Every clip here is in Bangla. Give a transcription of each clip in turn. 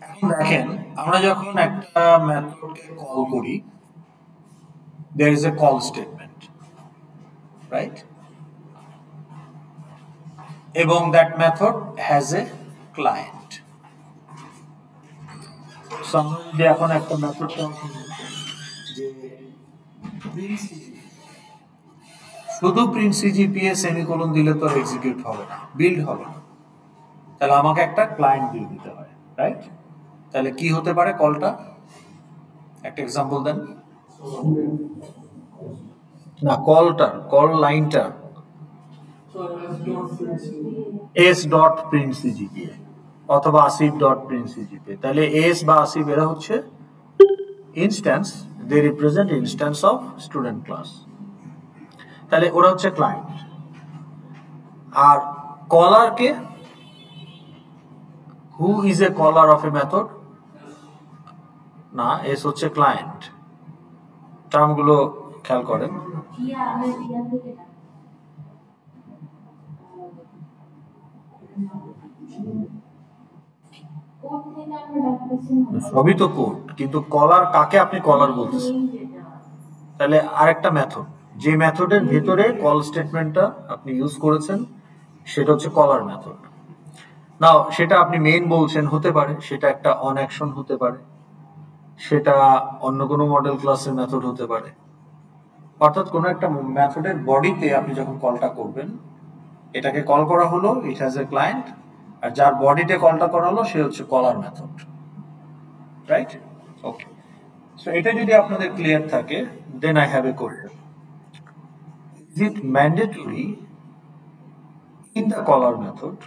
এখন দেখেন আমরা যখন একটা মেথডকে কল করি, there is a call statement, right? এবং that method has a client. So আমরা যদি এখন একটা মেথড কল করি যে শুধু প্রিন্ট সিজিপিএ সেমিকোলন দিলে তো এক্সিকিউট হবে না, বিল্ড হবে না, তাহলে আমাকে একটা ক্লায়েন্ট দিয়ে দিতে হয়, রাইট? তাহলে কি হতে পারে কলটা? একটা এক্সাম্পল দেন না। কল লাইনটা এস ডট প্রিন্ট সিজিপিএ অথবা আসিফ ডট প্রিন্ট সিজিপিএ। তাহলে এস বা আসিফ এরা হচ্ছে instance, they represent instance of student class. তাহলে ওরা হচ্ছে ক্লায়েন্ট। আর কলার কে? Who is a caller of a method? না, এস হচ্ছে ক্লায়েন্ট। টার্মগুলো খেয়াল করেন। সবই তো কোড, কিন্তু কলার কাকে আপনি কলার বলতেছেন? তাহলে আরেকটা মেথড, যে মেথডের ভেতরে কল স্টেটমেন্টটা আপনি ইউজ করেছেন সেটা হচ্ছে কলার মেথড। নাও সেটা আপনি মেইন বলছেন, হতে পারে সেটা একটা অন অ্যাকশন হতে পারে, সেটা অন্য কোনো মডেল ক্লাসের মেথড হতে পারে। অর্থাৎ কোনো একটা মেথডের বডিতে আপনি যখন কলটা করবেন, এটাকে কল করা হলো, ইট হ্যাজ এ ক্লায়েন্ট, আর যার বডিতে কলটা করা হলো সে হচ্ছে caller method, right? Okay, so এটা যদি আপনাদের ক্লিয়ার থাকে, then I have a question. Is it mandatory in the caller method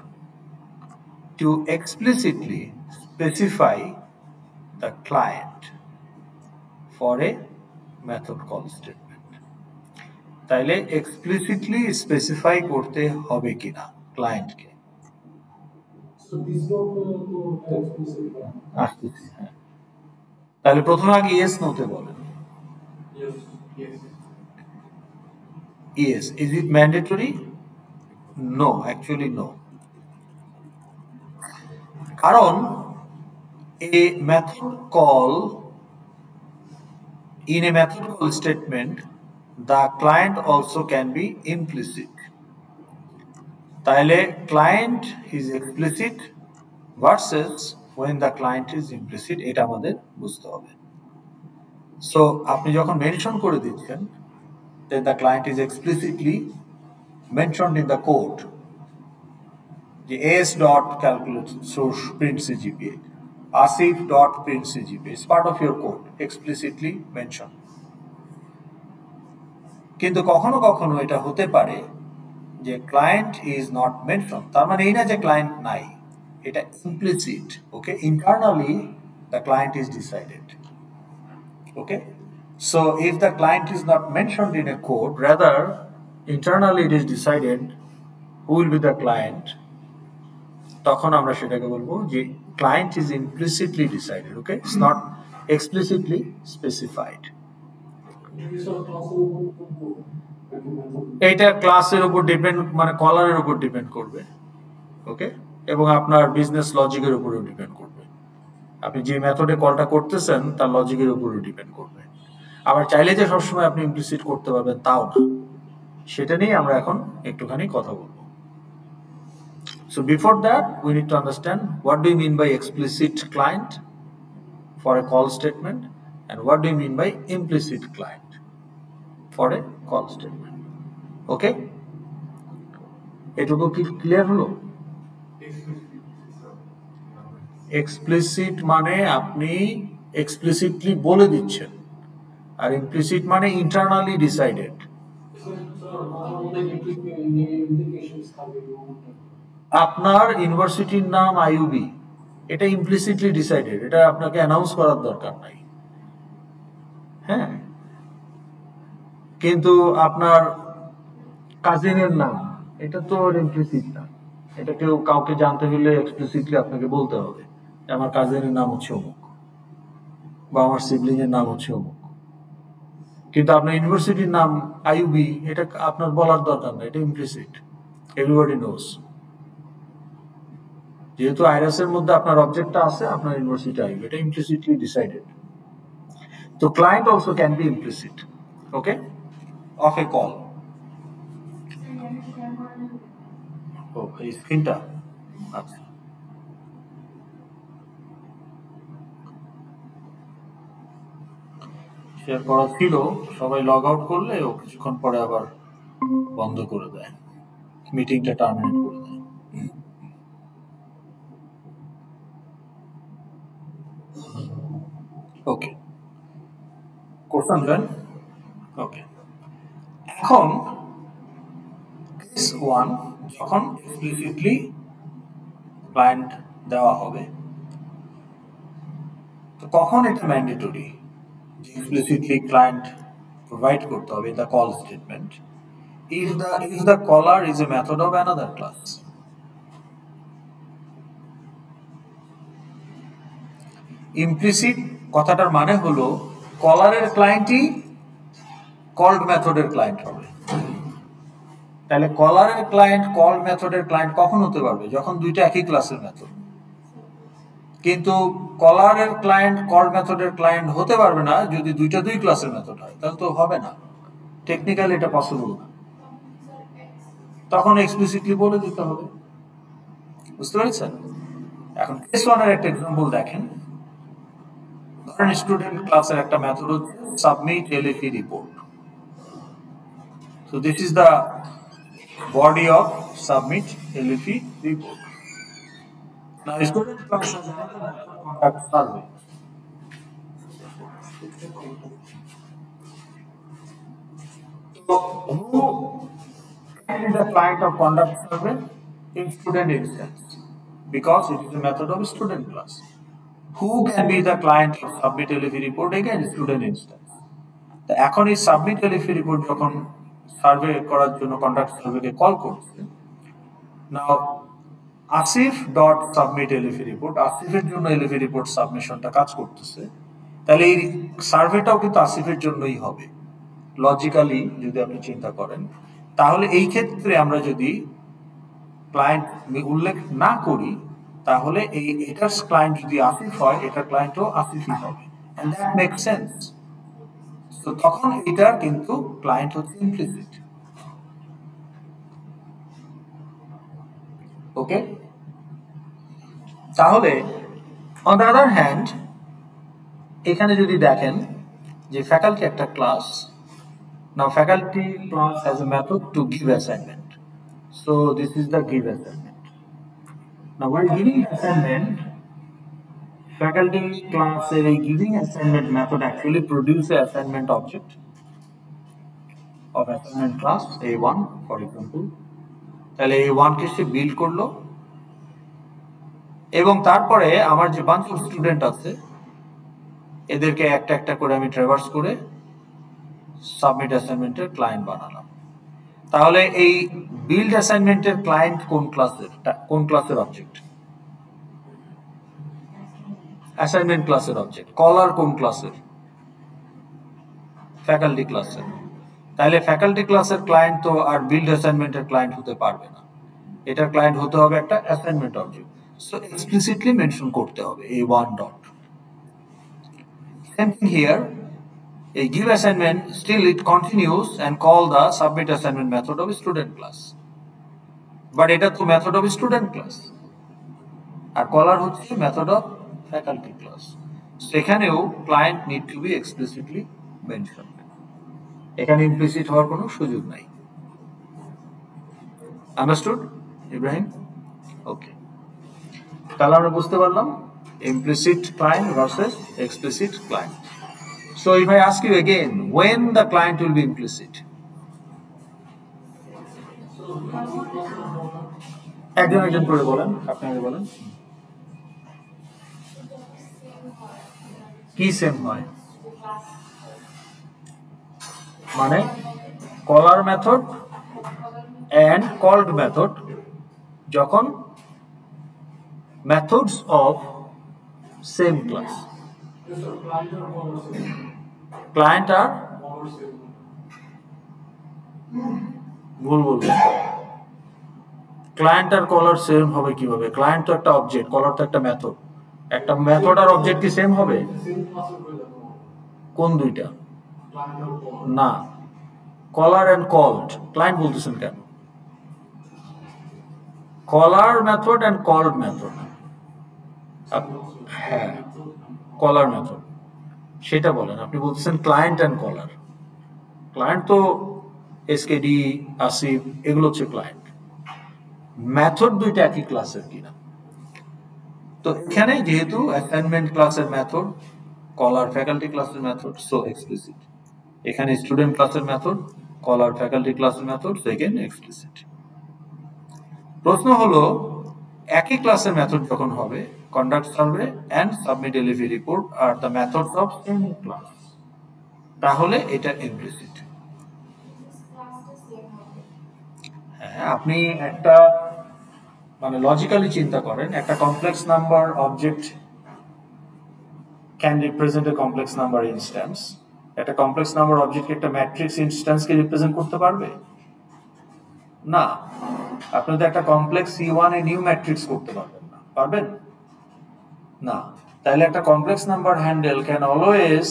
to explicitly specify the client for a method call statement? তাইলে explicitly specify করতে হবে কিনা ক্লায়েন্টকে? আসতেছি, হ্যাঁ। তাহলে প্রথমে আগে ইয়েস নোতে বলেন। Yes. Is it mandatory? No, actually no. কারণ a method call, in a method call statement, the client also can be implicit. তাহলে client is explicit versus when the client is implicit, এটা আমাদের বুঝতে হবে। So আপনি যখন মেনশন করে দিচ্ছেন, then the client is explicitly mentioned in the code. The as dot calculate source print CGPA, asif dot print CGPA is part of your code, explicitly mentioned. কিন্তু কখনো কখনো এটা হতে পারে যে ক্লায়েন্ট ইজ নট মেনশন, তার মানে এই না যে ক্লায়েন্ট নাই, এটা implicit. Okay, internally the client is decided. Okay, so if the client is not mentioned in a code, rather internally it is decided who will be the client, তখন আমরা সেটাকে বলবো যে client is implicitly decided. Okay, it's not explicitly specified. এইটা ক্লাসের উপর ডিপেন্ড, মানে কলারের উপর ডিপেন্ড করবে। ওকে, এবং আপনার বিজনেস লজিকের উপরেও ডিপেন্ড করবে। আপনি যে মেথডে কলটা করতেছেন তার লজিকের উপরেও ডিপেন্ড করবে। আবার চাইলে যে সবসময় আপনি ইমপ্লিসিট করতে পারবেন তাও না, সেটা নিয়ে আমরা এখন একটুখানি কথা বলবো। So before that, we need to understand what do you mean by explicit client for a call statement, and what do you mean by implicit client for a call statement. Okay? এটুকু কি ক্লিয়ার হলো? এক্সপ্লিসিট মানে আপনি এক্সপ্লিসিটলি বলে দিচ্ছেন, আর ইমপ্লিসিট মানে ইন্টারনালি ডিসাইডেড। আপনার ইউনিভার্সিটির নাম আইইউবি, এটা ইমপ্লিসিটলি ডিসাইডেড, এটা আপনাকে অ্যানাউন্স করার দরকার নাই। হ্যাঁ, কিন্তু আপনার কাজিনের নাম, এটা তো ইমপ্লিসিট না, এটা কেউ কাউকে জানতে হলে এক্সপ্লিসিটলি আপনাকে বলতে হবে যে আমার কাজিনের নাম হচ্ছে অমুক বা আমার সিবলিং এর নাম হচ্ছে অমুক। কিন্তু আপনার ইউনিভার্সিটির নাম আইইউবি, এটা আপনার বলার দরকার না, এটা ইমপ্লিসিট, এভরিবডি নোস। যেহেতু আইরাসের মধ্যে আপনার অবজেক্টটা আছে, আপনার ইউনিভার্সিটি আসবে, এটা ইমপ্লিসিটলি ডিসাইডেড। তো client also can be implicit, okay, of a call. ও এই স্ক্রিনটা, আচ্ছা শেয়ার করা ছিল, সবাই লগ আউট করলে ও কিছুক্ষণ পরে আবার বন্ধ করে দেয়, মিটিংটা টার্মিনেট করে দেয়। ওকে, কোশ্চেন দেন। ওকে, এখন কেস 1, যখন এক্সপ্লিসিটলি ক্লায়েন্ট দেওয়া হবে, তো কখন এটা ম্যান্ডেটরি যে এক্সপ্লিসিটলি ক্লায়েন্ট প্রোভাইড করতে হবে the call statement if the caller is a method of another class. Implicit কথাটার মানে হলো কলারের ক্লায়েন্টই কল্ড মেথডের ক্লায়েন্ট হবে। তাহলে কলারের ক্লায়েন্ট কল্ড মেথডের ক্লায়েন্ট কখন হতে পারবে? যখন দুইটা একই ক্লাসের মেথড। কিন্তু কলারের ক্লায়েন্ট কল্ড মেথডের ক্লায়েন্ট হতে পারবে না যদি দুইটা দুই ক্লাসের মেথড হয়, তাহলে তো হবে না, টেকনিক্যালি এটা পসিবল না। তখন এক্সপ্লিসিটলি বলে দিতে হবে, বুঝতে পেরেছেন? এখন কেস 1 এর একটা এক্সাম্পল দেখেন। ধরেন স্টুডেন্ট ক্লাসের একটা মেথড হচ্ছে submit L A B report. So this is the body of submit LFE report. Now student class has another method conduct survey. So who can be the client of conduct survey? In student instance, because it is a method of student class. Who can be the client of submit LFE report? Again, student instance. তো এখন এই সাবমিট এলএফি রিপোর্ট যখন সার্ভে করার জন্য কন্ডাক্ট সার্ভেকে কল করছে, নাও Asif dot submit L A B report, আসিফের জন্য এলএফি রিপোর্ট সাবমিশনটা কাজ করতেছে, তাহলে এই সার্ভেটাও কিন্তু আসিফের জন্যই হবে লজিক্যালি যদি আপনি চিন্তা করেন। তাহলে এই ক্ষেত্রে আমরা যদি ক্লায়েন্ট উল্লেখ না করি, তাহলে এটার ক্লায়েন্ট যদি আসিফ হয়, এটার ক্লায়েন্টও আসিফই হবে, এন্ড দ্যাট মেক সেন্স। তো তখন এটার কিন্তু ক্লায়েন্ট হচ্ছে ইমপ্লিসিট, ওকে। তাহলে অন দ্য আদার হ্যান্ড, এখানে যদি দেখেন যে ফ্যাকাল্টি একটা class, now faculty class has a method to give assignment. So this is the give assignment. Now while giving assignment, faculty class এর এই giving assignment method actually produce a assignment object of assignment class A1 for example. তাহলে A1 কে সে বিল্ড করলো, এবং তারপরে আমার যে বাঞ্চ অফ স্টুডেন্ট আছে এদেরকে একটা একটা করে আমি ট্রাভার্স করে সাবমিট অ্যাসাইনমেন্টের ক্লায়েন্ট বানালাম। তাহলে এই বিল্ড অ্যাসাইনমেন্টের ক্লায়েন্ট কোন ক্লাসের অবজেক্ট? অ্যাসাইনমেন্ট ক্লাসের অবজেক্ট। কলার কোন ক্লাসের? ফ্যাকাল্টি ক্লাসের। তাহলে ফ্যাকাল্টি ক্লাসের ক্লায়েন্ট তো আর বিল্ড অ্যাসাইনমেন্টের ক্লায়েন্ট হতে পারবে না, এটার ক্লায়েন্ট হতে হবে একটা assignment object. So explicitly mention করতে হবে A1 dot. Same thing here, a give assignment, still it continues and call the submit assignment method of student class. But এটা তো method of student class, আর কলার হচ্ছে method of faculty class. সেখানেও client need to be explicitly mentioned. এখানে implicit হওয়ার কোনো সুযোগ নাই। Understood, ইব্রাহিম? Okay. তাহলে আমরা বুঝতে পারলাম implicit client versus explicit client. So if I ask you again, when the client will be implicit? একজন একজন করে বলেন, আপনি আগে বলেন। কি সেম হয়? মানে caller method and called method যখন methods of same class, client আর ভুল বলবেন, ক্লায়েন্ট আর কলার সেম হবে কিভাবে? ক্লায়েন্ট তো একটা অবজেক্ট, কলার তো একটা মেথড। একটা মেথড আর অবজেক্ট কি সেম হবে? কোন দুইটা? না, কলার এন্ড কল্ড। ক্লায়েন্ট বলতেছেন কেন? কলার মেথড এন্ড কল্ড মেথড। হ্যাঁ, কলার মেথড সেটা বলেন। আপনি বলতেছেন ক্লায়েন্ট এন্ড কলার। ক্লায়েন্ট তো এসকেডি, আসিফ, এগুলো হচ্ছে ক্লায়েন্ট। মেথড দুইটা একই ক্লাসের কিনা। তো এখানে যেহেতু অ্যাসাইনমেন্ট ক্লাসের মেথড, কলার ফ্যাকাল্টি ক্লাসের মেথড, সো এক্সপ্লিসিট। এখানে স্টুডেন্ট ক্লাসের মেথড, কলার ফ্যাকাল্টি ক্লাসের মেথড, সেকেন্ড এক্সপ্লিসিট। প্রশ্ন হলো একই ক্লাসের মেথড যখন হবে, conduct survey and submit L A B report are the methods of same class, তাহলে এটা ইমপ্লিসিট। হ্যাঁ, আপনি একটা মানে লজিক্যালি চিন্তা করেন, একটা complex number object can represent a complex number instance. একটা কমপ্লেক্স নাম্বার অবজেক্ট একটা ম্যাট্রিক্স ইনস্ট্যান্সকে রিপ্রেজেন্ট করতে পারবে না। আপনি তো একটা complex C1 a new matrix করতে পারবেন না, পারবেন না। তাহলে একটা complex number handle can always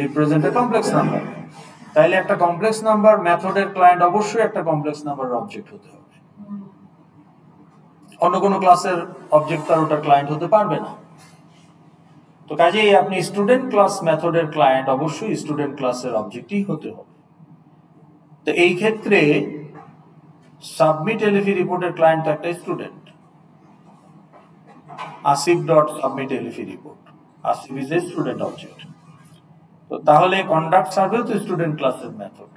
represent a complex number. তাইলে একটা কমপ্লেক্স নাম্বার মেথডের ক্লায়েন্ট অবশ্যই একটা কমপ্লেক্স নাম্বারের অবজেক্ট হতে হবে। অন্য কোনো ক্লাসের অবজেক্ট তার ওটার ক্লায়েন্ট হতে পারবে না। তো কাজেই আপনি স্টুডেন্ট ক্লাস মেথডের ক্লায়েন্ট অবশ্যই স্টুডেন্ট ক্লাসের অবজেক্টই হতে হবে। তো এই ক্ষেত্রে সাবমিট এলএভি রিপোর্টের ক্লায়েন্ট একটা student, Asif dot submit L A B report, Asif is a student object. তো তাহলে কন্ডাক্ট সার্ভেও তো স্টুডেন্ট ক্লাসের মেথড,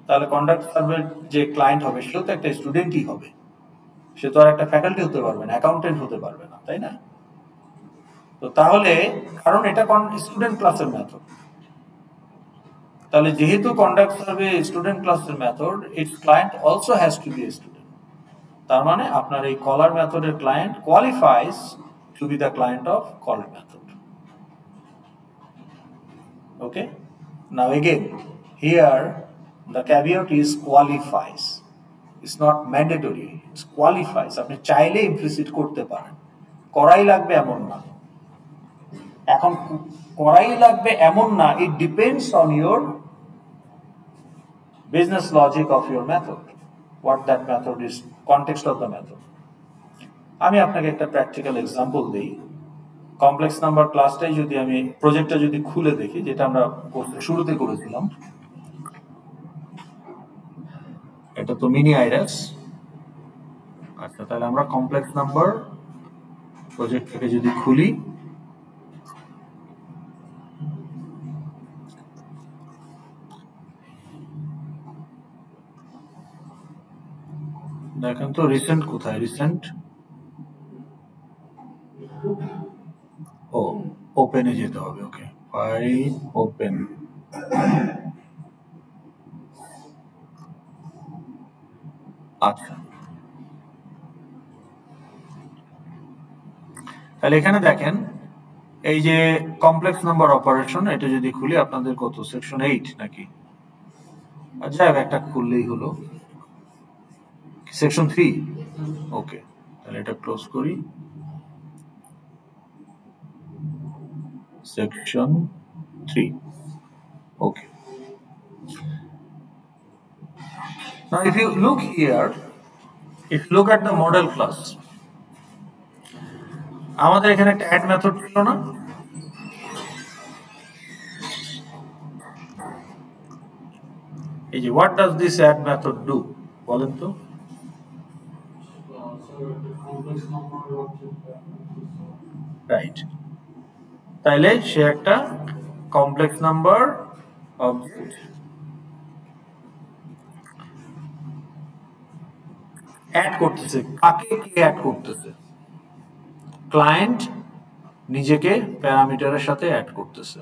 তাহলে কন্ডাক্ট সার্ভের যে ক্লায়েন্ট হবে সেও তো একটা স্টুডেন্টই হবে। সে তো আর একটা ফ্যাকাল্টি হতে পারবে না, অ্যাকাউন্টেন্ট হতে পারবে না, তাই না? তো তাহলে কারণ এটা স্টুডেন্ট ক্লাসের মেথড, তাহলে যেহেতু কন্ডাক্ট সার্ভে স্টুডেন্ট ক্লাসের method, it's client also has to be a student. তার মানে আপনার এই কলার মেথডের client qualifies to be the client of caller method. Okay, now again here the caveat is qualifies, it's not mandatory, it's qualifies। আপনি চাইলে ইমপ্লিসিট করতে পারেন, করাই লাগবে এমন না। এখন করাই লাগবে এমন না, it depends on your business logic of your method, what that method is, context of the method। আমি আপনাকে একটা প্র্যাকটিক্যাল এক্সাম্পল দিই। কমপ্লেক্স নাম্বার ক্লাসটাই যদি আমি প্রজেক্টটা যদি খুলে দেখি, যেটা আমরা শুরুতে করেছিলাম, এটা তো মিনি আইরাস। আচ্ছা, তাহলে আমরা কমপ্লেক্স নাম্বার প্রজেক্টটাকে যদি খুলি, দেখেন তো রিসেন্ট কোথায়, রিসেন্ট ও ওপেনে যেতে হবে। ওকে, ফাইল ওপেন। আচ্ছা, তাহলে এখানে দেখেন এই যে কমপ্লেক্স নাম্বার অপারেশন, এটা যদি খুলি আপনাদের কত, সেকশন 8 নাকি? আচ্ছা, একটা খুললেই হলো, সেকশন 3। ওকে, তাহলে এটা ক্লোজ করি, section 3। Okay, now if you look here, if you look at the model class, আমাদের এখানে একটা add method ছিল না? এই যে what does this add method do বলেন তো? রাইট, তাইলে সে একটা কমপ্লেক্স নাম্বার অবজেক্ট অ্যাড করতেছে। কাকে কে অ্যাড করতেছে? ক্লায়েন্ট নিজেকে প্যারামিটারের সাথে অ্যাড করতেছে।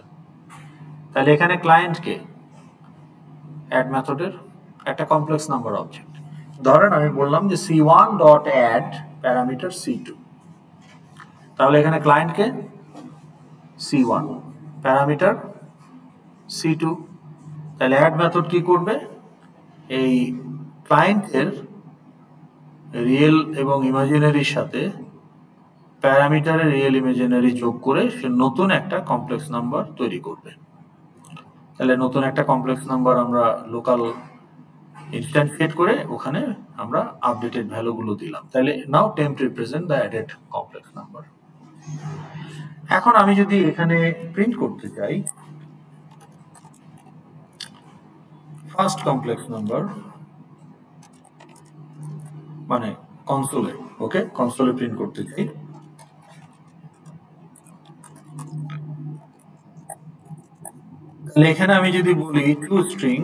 তাহলে এখানে ক্লায়েন্ট কে? অ্যাড মেথডের একটা কমপ্লেক্স নাম্বার অবজেক্ট। ধরেন আমি বললাম যে C1 dot add parameter C2, তাহলে এখানে ক্লায়েন্ট কে? C1, parameter C2। তাহলে অ্যাড মেথড কি করবে? এই ক্লায়েন্টের রিয়েল এবং ইমাজিনারির সাথে প্যারামিটারে রিয়েল ইমাজিনারি যোগ করে সে নতুন একটা কমপ্লেক্স নাম্বার তৈরি করবে। তাহলে নতুন একটা কমপ্লেক্স নাম্বার আমরা লোকাল ইনস্ট্যান্টিয়েট করে ওখানে আমরা আপডেটেড ভ্যালুগুলো দিলাম। তাহলে now temp represent the added complex number. এখন আমি যদি এখানে প্রিন্ট করতে চাই ফার্স্ট কমপ্লেক্স নাম্বার, মানে কনসোলে, ওকে, কনসোলে প্রিন্ট করতে চাই, তাহলে এখানে আমি যদি বলি টু স্ট্রিং,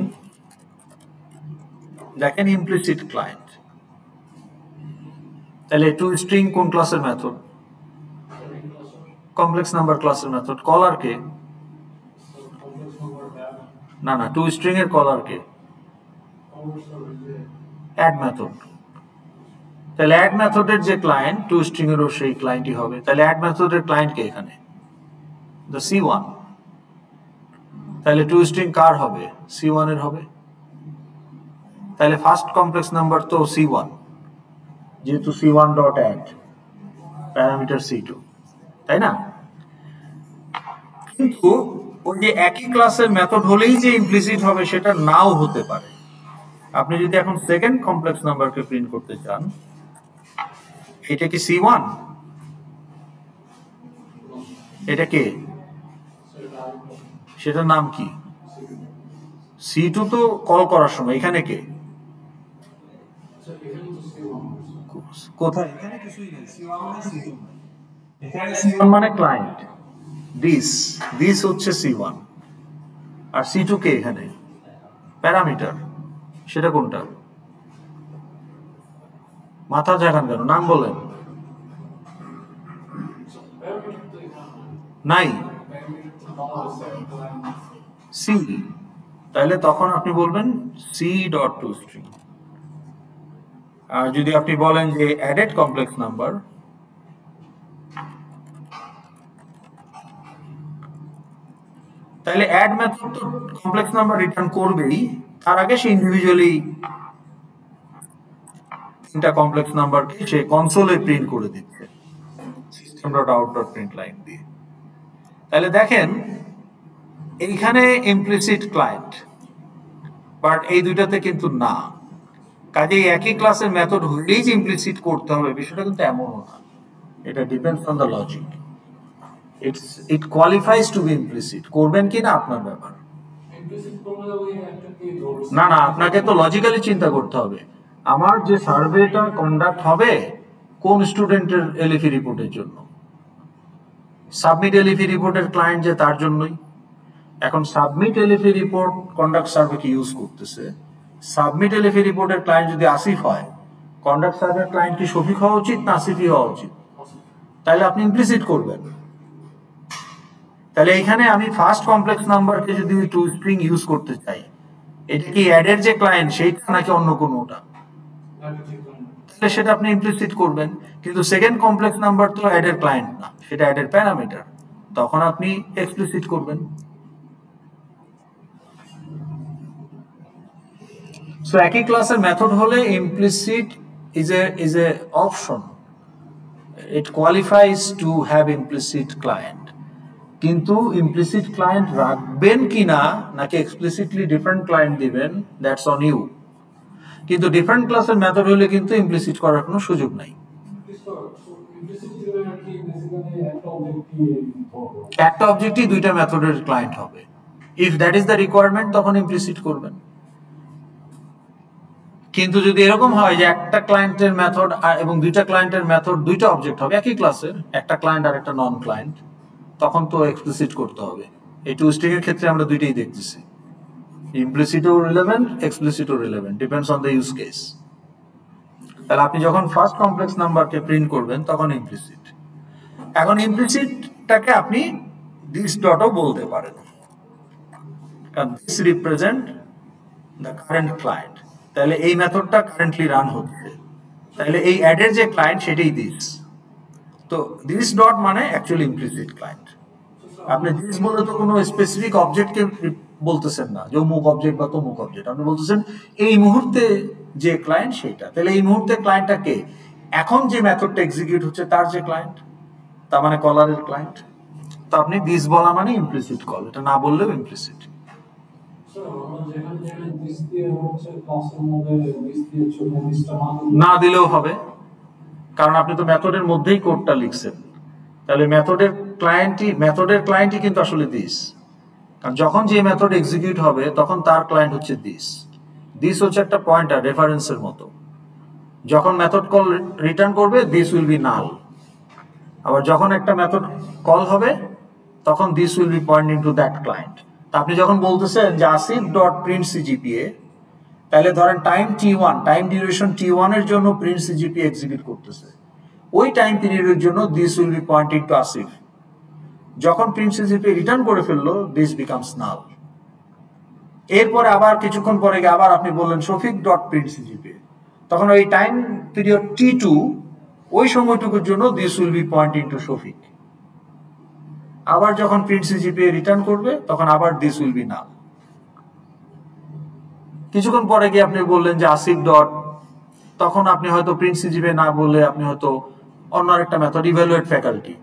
দেখেন ইমপ্লিসিট ক্লায়েন্ট, তাহলে টু স্ট্রিং কোন ক্লাসের মেথড? কমপ্লেক্স নাম্বার ক্লাসের মেথড। কলার কে? না না, টু স্ট্রিং এর কলার কে? Add method. তাহলে অ্যাড মেথডের যে ক্লায়েন্ট টু স্ট্রিং এরও সেই ক্লায়েন্টই হবে। তাহলে অ্যাড মেথডের ক্লায়েন্ট কে এখানে? The C1। তাহলে টু স্ট্রিং কার হবে? C1 এর হবে। তাহলে ফার্স্ট কমপ্লেক্স নাম্বার তো C1, যেহেতু C1 dot add parameter C2, তাই না? কিন্তু ওই যে একই ক্লাসের মেথড হলেই যে ইমপ্লিসিট হবে সেটা নাও হতে পারে। আপনি যদি এখন সেকেন্ড কমপ্লেক্স নাম্বারকে প্রিন্ট করতে চান, এটা কি C1? এটা কে? সেটার নাম কি? C2 তো কল করার সময়। এখানে কে? কোথায়? এখানে কিছুই নেই, C1 না C2 না। এখানে C1 মানে ক্লায়েন্ট, দিস হচ্ছে C1, আর C2 কে এখানে? প্যারামিটার। সেটা কোনটা? মাথা জাগান কেন, নাম বলেন। নাই C, তাহলে তখন আপনি বলবেন C ডট টু স্ট্রিং। আর যদি আপনি বলেন যে অ্যাডেড কমপ্লেক্স নাম্বার, তাহলে অ্যাড মেথড তো কমপ্লেক্স নাম্বার রিটার্ন করবেই, তার আগে সে ইন্ডিভিজুয়ালি তিনটা কমপ্লেক্স নাম্বারকে সে কনসোলে প্রিন্ট করে দিচ্ছে system.out.println দিয়ে। তাহলে দেখেন এইখানে ইমপ্লিসিট ক্লায়েন্ট, বাট এই দুইটাতে কিন্তু না। কাজেই একই ক্লাসের মেথড হইলেই যে ইমপ্লিসিট করতে হবে বিষয়টা কিন্তু এমনও না। এটা depends on the logic. It qualifies to be implicit. করবেন কি না আপনার ব্যাপার। না না, আপনাকে তো লজিক্যালি চিন্তা করতে হবে। আমার যে সার্ভেটা কন্ডাক্ট হবে কোন স্টুডেন্টের এলএফি রিপোর্টের জন্য? সাবমিট এলএফি রিপোর্টের ক্লায়েন্ট যে তার জন্যই। এখন submit L A B report conduct survey কি ইউজ করতেছে, সাবমিট এলএফি রিপোর্টের ক্লায়েন্ট যদি আসিফ হয়, কন্ডাক্ট সার্ভের ক্লায়েন্ট কি শফিক হওয়া উচিত না আসিফই হওয়া উচিত? তাহলে আপনি ইমপ্লিসিট করবেন। তাহলে এখানে আমি ফার্স্ট কমপ্লেক্স নাম্বারকে যদি টু স্ট্রিং ইউজ করতে চাই, এটা কি অ্যাডের যে ক্লায়েন্ট সেইটা নাকি অন্য কোনোটা? তাহলে সেটা আপনি ইমপ্লিসিট করবেন। কিন্তু সেকেন্ড কমপ্লেক্স নাম্বার তো অ্যাডের ক্লায়েন্ট না, সেটা অ্যাডের প্যারামিটার, তখন আপনি এক্সপ্লিসিট করবেন। সো একই ক্লাসের মেথড হলে implicit is a option. It qualifies to have implicit client. কিন্তু ইমপ্লিসিট ক্লায়েন্ট রাখবেন কিনা নাকি এক্সপ্লিসিটলি ডিফারেন্ট ক্লায়েন্ট দিবেন, দ্যাটস অন ইউ। কিন্তু ডিফারেন্ট ক্লাসের মেথড হলে কিন্তু ইমপ্লিসিট করার কোনো সুযোগ নাই। একটা অবজেক্টই দুইটা মেথডের ক্লায়েন্ট হবে। If that is the requirement তখন ইমপ্লিসিট করবেন। কিন্তু যদি এরকম হয় যে একটা ক্লায়েন্টের মেথড এবং দুইটা ক্লায়েন্টের মেথড দুইটা অবজেক্ট হবে একই ক্লাসের, একটা ক্লায়েন্ট আর একটা নন ক্লায়েন্ট, তখন তো এক্সপ্লিসিট করতে হবে। এই টু স্ট্রিং এর ক্ষেত্রে আমরা দুইটাই দেখতেছি, ইমপ্লিসিটও রিলেভেন্ট, এক্সপ্লিসিটও relevant, depends on the use case. তাহলে আপনি যখন ফার্স্ট কমপ্লেক্স নাম্বারকে প্রিন্ট করবেন তখন ইমপ্লিসিট। এখন ইমপ্লিসিটটাকে আপনি দিস ডটও বলতে পারেন, কারণ this represent the current client. তাহলে এই মেথডটা কারেন্টলি রান হচ্ছে, তাহলে এই অ্যাডের যে ক্লায়েন্ট সেটাই দিস। তো দিস ডট মানে অ্যাকচুয়ালি ইমপ্লিসিট ক্লায়েন্ট। আপনি দিস বলে তো কোনো স্পেসিফিক অবজেক্টকে বলতেছেন না যে অমুক অবজেক্ট বা তমুক অবজেক্ট, আপনি বলতেছেন এই মুহূর্তে যে ক্লায়েন্ট সেটা। তাহলে এই মুহূর্তে ক্লায়েন্টটা কে? এখন যে মেথডটা এক্সিকিউট হচ্ছে তার যে ক্লায়েন্ট, তার মানে কলারের ক্লায়েন্ট। তো আপনি দিস বলা মানে ইমপ্লিসিট কল, এটা না বললেও ইমপ্লিসিট। না দিলেও হবে, কারণ আপনি তো মেথডের মধ্যেই কোডটা লিখছেন। তাহলে মেথডের ক্লায়েন্টই কিন্তু আসলে দিস, কারণ যখন যে মেথড এক্সিকিউট হবে তখন তার ক্লায়েন্ট হচ্ছে দিস হচ্ছে একটা পয়েন্টার, রেফারেন্সের মতো। যখন মেথড কল রিটার্ন করবে দিস উইল বি নাল, আবার যখন একটা মেথড কল হবে তখন this will be pointing to that client. তা আপনি যখন বলতেছেন যে আসিফ ডট প্রিন্ট সিজিপিএ, তাহলে ধরেন time T1, time duration T1 এর জন্য প্রিন্ট সিজিপিএ এক্সিকিউট করতেছে, ওই টাইম পিরিয়ডের জন্য this will be pointing to Asif. যখন প্রিন্ট সিজিপিএ রিটার্ন করে ফেললো দিস বিকামস নাল। এরপরে আবার কিছুক্ষণ পরে গিয়ে আবার আপনি বললেন শফিক ডট প্রিন্ট সিজিপিএ, তখন ওই টাইম পিরিয়ড T2 ওই সময়টুকুর জন্য this will be pointing to Shafiq. আবার যখন প্রিন্ট সিজিপিএ রিটার্ন করবে তখন আবার দিস উইল বি নাল। কিছুক্ষণ পরে গিয়ে আপনি বললেন যে আসিফ ডট, তখন আপনি হয়তো প্রিন্ট সিজিপিএ না বললে আপনি হয়তো অন্য একটা মেথড ইভ্যালুয়েট ফ্যাকাল্টি,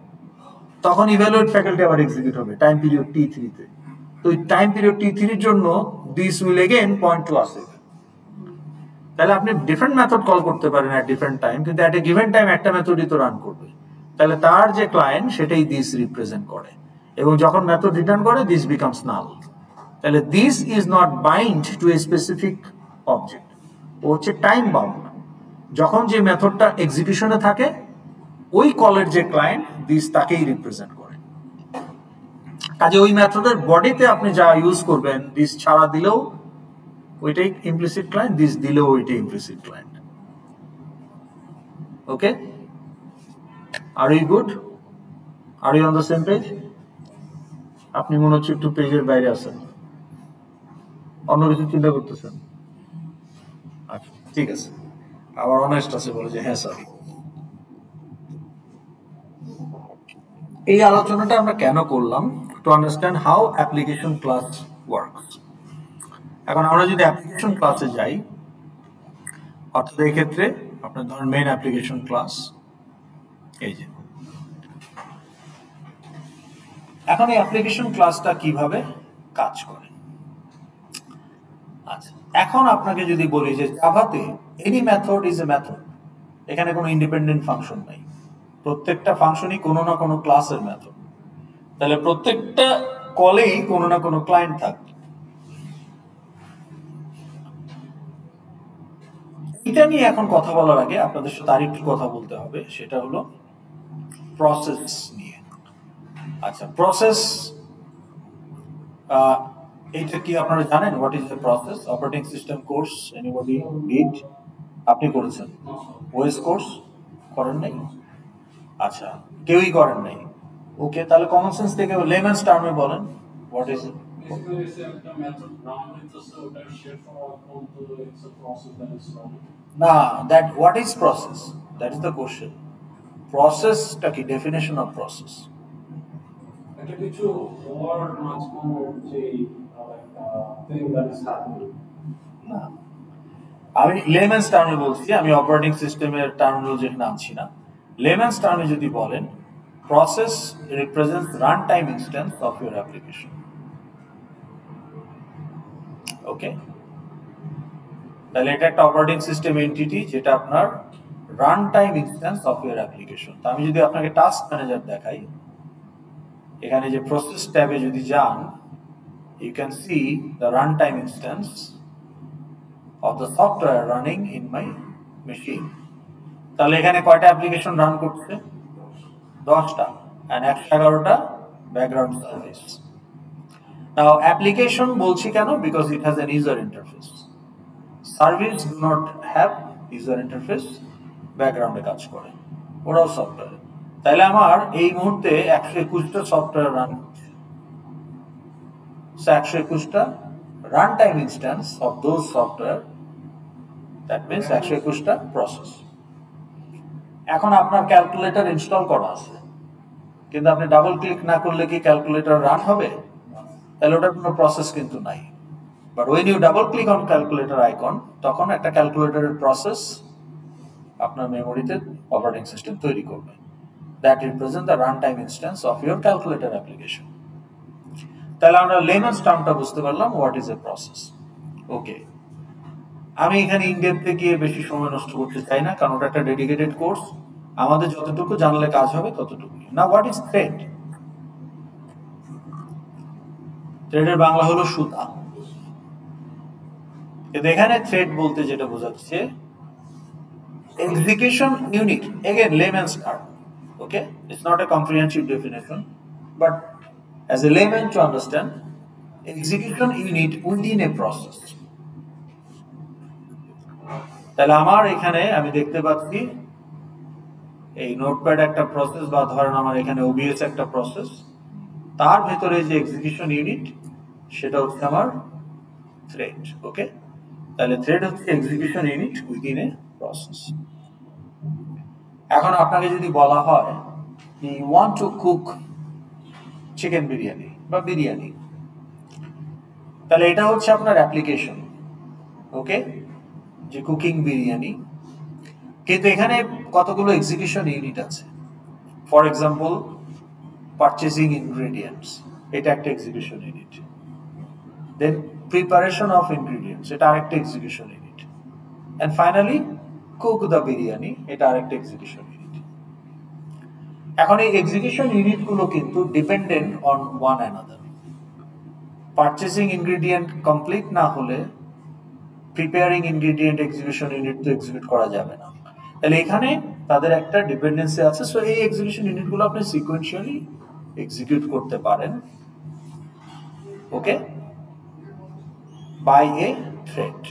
তখন ইভ্যালুয়েট ফ্যাকাল্টি আবার এক্সিকিউট হবে টাইম পিরিয়ড T3 তে। তো ওই টাইম পিরিয়ড T3 এর জন্য this will again point to Asif. তাহলে আপনি ডিফারেন্ট মেথড কল করতে পারেন এট ডিফারেন্ট টাইম, কিন্তু এট এ গিভেন টাইম একটা মেথডই তো রান করবে। তাহলে তার যে ক্লায়েন্ট সেটাই দিস রিপ্রেজেন্ট করে, এবং যখন মেথড রিটার্ন করে দিস বিকামস নাল। তাহলে this is not bind to a specific object, ও হচ্ছে টাইম বাউন্ড। যখন যে মেথডটা এক্সিকিউশনে থাকে ওই কলের যে ক্লায়েন্ট দিস তাকেই রিপ্রেজেন্ট করে। কাজে ওই মেথডের বডিতে আপনি যা ইউজ করবেন দিস ছাড়া দিলেও ওইটাই ইমপ্লিসিট ক্লায়েন্ট, দিস দিলেও ওইটাই implicit client. Okay, are you good? Are you on the same page? আপনি মনে হচ্ছে একটু পেজের বাইরে আছেন, অন্য কিছু চিন্তা করতেছেন। আচ্ছা ঠিক আছে, আবার অনেস্ট আছে বলে যে হ্যাঁ সরি। এই আলোচনাটা আমরা কেন করলাম? To understand how application class works. এখন আমরা যদি অ্যাপ্লিকেশন ক্লাসে যাই, অর্থাৎ এই ক্ষেত্রে আপনার ধরেন মেইন অ্যাপ্লিকেশন ক্লাস, এই যে এখন এই অ্যাপ্লিকেশন ক্লাসটা কিভাবে কাজ করে। আচ্ছা, এখন আপনাকে যদি বলি যে জাভাতে any method is a method, এখানে কোনো ইন্ডিপেন্ডেন্ট ফাংশন নাই, প্রত্যেকটা ফাংশনই কোনো না কোনো ক্লাসের মেথড, তাহলে প্রত্যেকটা কলেই কোনো না কোনো ক্লায়েন্ট থাকবে। এটা নিয়ে এখন কথা বলার আগে আপনাদের সাথে আরেকটু কথা বলতে হবে, সেটা হলো প্রসেস নিয়ে। আচ্ছা, প্রসেস এইটা কি আপনারা জানেন? What is the process? Operating system course anybody did? আপনি করেছেন? ওএস কোর্স করেন নাই? আচ্ছা, কেউই করেন নাই। ওকে, তাহলে কমন সেন্স থেকে লেম্যানস টার্মে বলেন হোয়াট ইজ ইট? না, that what is process, that is the question. প্রসেসটা কি? Definition of process. না, আমি লেম্যানস টার্মে বলছি, আমি অপারেটিং সিস্টেমের টার্মগুলো যেখানে আনছি না। লেম্যানস টার্মে যদি বলেন, process represents run time instance of your application. Okay, তাহলে এটা একটা অপারেটিং সিস্টেম এন্টিটি যেটা আপনার run time instance of your application. তো আমি যদি আপনাকে টাস্ক ম্যানেজার দেখাই, এখানে যে প্রসেস ট্যাবে যদি যান, you can see the runtime instance of the software running in my machine. তাহলে এখানে কয়টা অ্যাপ্লিকেশন রান করছে? 10টা, and 111টা ব্যাকগ্রাউন্ড সার্ভিস। নাও অ্যাপ্লিকেশন বলছি কেন? Because it has an user interface. Service do not have user interface, ব্যাকগ্রাউন্ডে কাজ করে, ওরাও সফটওয়্যার। তাহলে আমার এই মুহূর্তে 121টা সফটওয়্যার রান করছে, 121টা run time instance of those software, that means 121টা প্রসেস। এখন আপনার ক্যালকুলেটর ইনস্টল করা আছে, কিন্তু আপনি ডাবল ক্লিক না করলে কি ক্যালকুলেটর রান হবে? তাহলে ওটার কোনো প্রসেস কিন্তু নাই। But when you double click on calculator icon, তখন একটা ক্যালকুলেটরের প্রসেস আপনার মেমোরিতে অপারেটিং সিস্টেম তৈরি করবে, that represent the run time instance of your calculator application. তাহলে আমরা লেমেন্স টার্মটা বুঝতে পারলাম, হোয়াট ইজ এ প্রসেস। ওকে, আমি এখানে ইনডেপথে গিয়ে বেশি সময় নষ্ট করতে চাই না, কারণ ওটা একটা ডেডিকেটেড কোর্স। আমাদের যতটুকু জানলে কাজ হবে ততটুকুই। না, হোয়াট ইজ থ্রেড? থ্রেডের বাংলা হলো সুতা। কিন্তু এখানে থ্রেড বলতে যেটা বোঝাচ্ছে execution unit, again layman's term, okay, it's not a comprehensive definition, but as a layman to understand, execution unit within a process. তাহলে আমার এখানে আমি দেখতে পাচ্ছি এই নোটপ্যাড একটা প্রসেস, বা ধরেন আমার এখানে ওবিএস একটা প্রসেস, তার ভেতরে যে এক্সিকিউশন ইউনিট সেটা হচ্ছে আমার থ্রেড। ওকে, তাহলে থ্রেড হচ্ছে execution unit within a process. এখন আপনাকে যদি বলা হয় you want to cook chicken biryani বা বিরিয়ানি, তাহলে এটা হচ্ছে আপনার অ্যাপ্লিকেশন। ওকে, যে কুকিং বিরিয়ানি, কিন্তু এখানে কতগুলো এক্সিকিউশন ইউনিট আছে। ফর এক্সাম্পল, পারচেজিং ইনগ্রেডিয়েন্টস, এটা একটা execution unit. Then preparation of ingredients, এটা আরেকটা execution unit. And finally cook the biryani, এটা আরেকটা এক্সিকিউশন ইউনিট। এখন এই এক্সিকিউশন ইউনিটগুলো কিন্তু dependent on one another. Purchasing ingredient complete না হলে প্রিপেয়ারিং ইনগ্রেডিয়েন্ট এক্সিকিউশন ইউনিট তো এক্সিকিউট করা যাবে না। তাহলে এখানে তাদের একটা ডিপেন্ডেন্সি আছে। সো এই এক্সিকিউশন ইউনিটগুলো আপনি সিকোয়েন্সিয়ালি এক্সিকিউট করতে পারেন, okay, by a thread.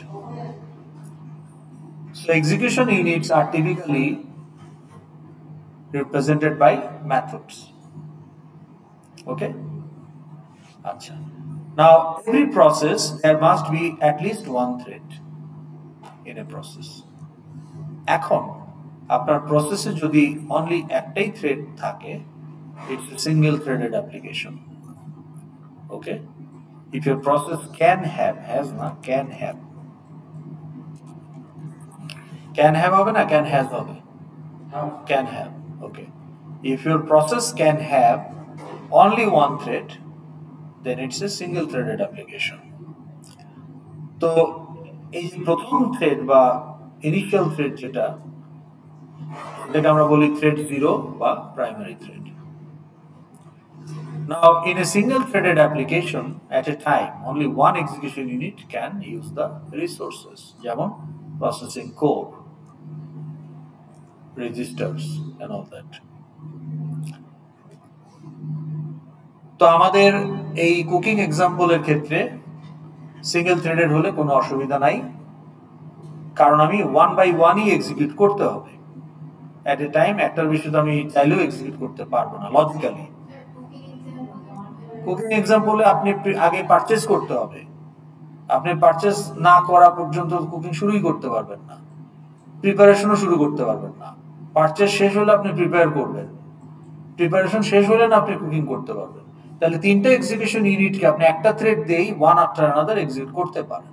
So execution units are typically represented by methods. Okay? Acha. Now, every process, there must be at least one thread in a process. এখন আপনার প্রসেসে যদি only একটাই থ্রেড থাকে, it's a single threaded application. Okay? If your process can have, has not, can have হবে না, can has হবে, can have. Okay, if your process can have only one thread, then it's a single threaded application. তো এই প্রথম থ্রেড বা ইনিশিয়াল থ্রেড যেটাকে আমরা বলি থ্রেড 0 বা primary thread. Now, in a single threaded application at a time, only one execution unit can use the resources, যেমন processing code, registers and all that. তো আমাদের এই কুকিং এক্সাম্পলের ক্ষেত্রে সিঙ্গেল থ্রেডেড হলে কোনো অসুবিধা নাই, কারণ আমি ওয়ান বাই ওয়ানই এক্সিকিউট করতে হবে। এট এ টাইম একটার বেশি তো আমি চাইলেও এক্সিকিউট করতে পারবো না লজিক্যালি। কুকিং এক্সাম্পলে আপনি আগে পারচেজ করতে হবে, আপনি পারচেজ না করা পর্যন্ত কুকিং শুরুই করতে পারবেন না, প্রিপারেশনও শুরু করতে পারবেন না। পারচেজ শেষ হলে আপনি প্রিপেয়ার করবেন, প্রিপারেশন শেষ হলে না আপনি কুকিং করতে পারবেন। তাহলে তিনটা এক্সিকিউশন ইউনিটকে আপনি একটা থ্রেড দিয়েই ওয়ান আফটার অ্যানাদার এক্সিকিউট করতে পারেন।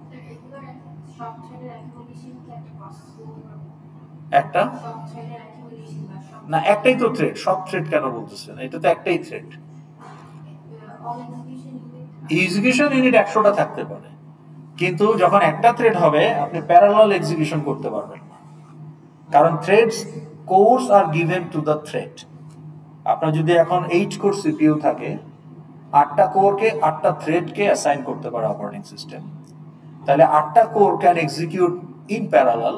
একটা না, একটাই তো থ্রেড, সব থ্রেড কেন বলতেছেন? এটা তো একটাই থ্রেড। এক্সিকিউশন ইউনিট 100টা থাকতে পারে, কিন্তু যখন একটা থ্রেড হবে আপনি প্যারালাল এক্সিকিউশন করতে পারবেন না, কারণ threads course are given to the thread. আপনার যদি এখন 8 কোর সিপিইউ থাকে, 8টা কোরকে 8টা থ্রেডকে অ্যাসাইন করতে পারে অপারেটিং সিস্টেম, তাহলে 8টা core can execute in parallel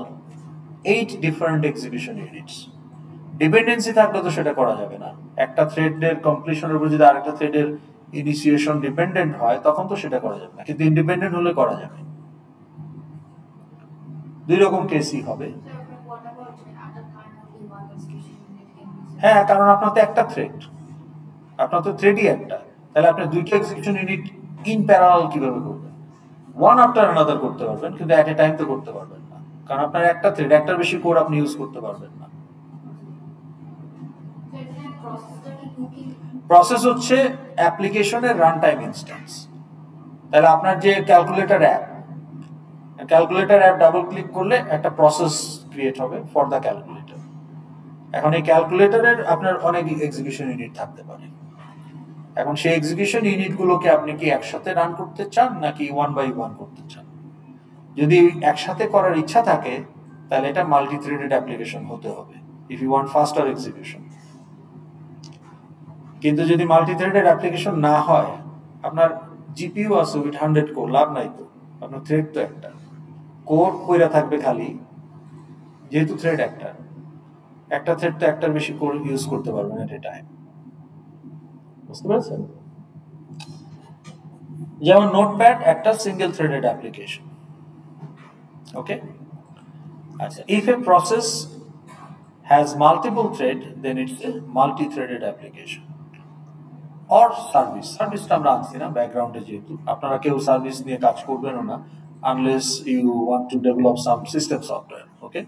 8 different execution units. Dependency থাকলে তো সেটা করা যাবে না। একটা থ্রেডের কমপ্লিশনের উপর যদি আরেকটা থ্রেডের ইনিশিয়েশন ডিপেন্ডেন্ট হয়, তখন তো সেটা করা যাবে না, কিন্তু ইন্ডিপেন্ডেন্ট হলে করা যাবে। দুই রকম কেসই হবে। হ্যাঁ, কারণ আপনার তো একটা থ্রেড, আপনার তো থ্রেডই একটা, তাহলে আপনি দুইটা এক্সিকিউশন ইউনিট ইন প্যারালাল কিভাবে করবেন? ওয়ান আফটার অ্যানাদার করতে পারবেন, কিন্তু এট এ টাইম তো করতে পারবেন না, কারণ আপনার একটা থ্রেড, একটার বেশি কোর আপনি ইউজ করতে পারবেন না। প্রসেস হচ্ছে অ্যাপ্লিকেশনের রান টাইম ইনস্ট্যান্স। তাহলে আপনার যে ক্যালকুলেটর অ্যাপ ডাবল ক্লিক করলে একটা প্রসেস ক্রিয়েট হবে ফর দ্য ক্যালকুলেটর। এখন এই ক্যালকুলেটরের আপনার অনেক এক্সিকিউশন ইউনিট থাকতে পারে। এখন সেই এক্সিকিউশন ইউনিটগুলোকে আপনি কি একসাথে রান করতে চান নাকি ওয়ান বাই ওয়ান করতে চান? যদি একসাথে করার ইচ্ছা থাকে তাহলে এটা মাল্টি থ্রেডেড অ্যাপ্লিকেশন হতে হবে if you want faster execution. কিন্তু যদি মাল্টি থ্রেডেড অ্যাপ্লিকেশন না হয়, আপনার জিপিইউ আছে উইথ 100 কোর, লাভ নাই তো, আপনার থ্রেড তো একটা কোর কইরা থাকবে খালি, যেহেতু থ্রেড একটা থ্রেড তো একটার বেশি কোর ইউজ করতে পারবেন এট এ টাইম। বুঝতে পারছেন? যেমন নোটপ্যাড একটা সিঙ্গেল থ্রেডেড অ্যাপ্লিকেশন। ওকে, আচ্ছা, if a process has multiple thread, then it's a multi-threaded application. Or service আমরা আনছি না ব্যাকগ্রাউন্ডে, যেহেতু আপনারা কেউ সার্ভিস নিয়ে কাজ করবেনও না unless you want to develop some system software. Okay,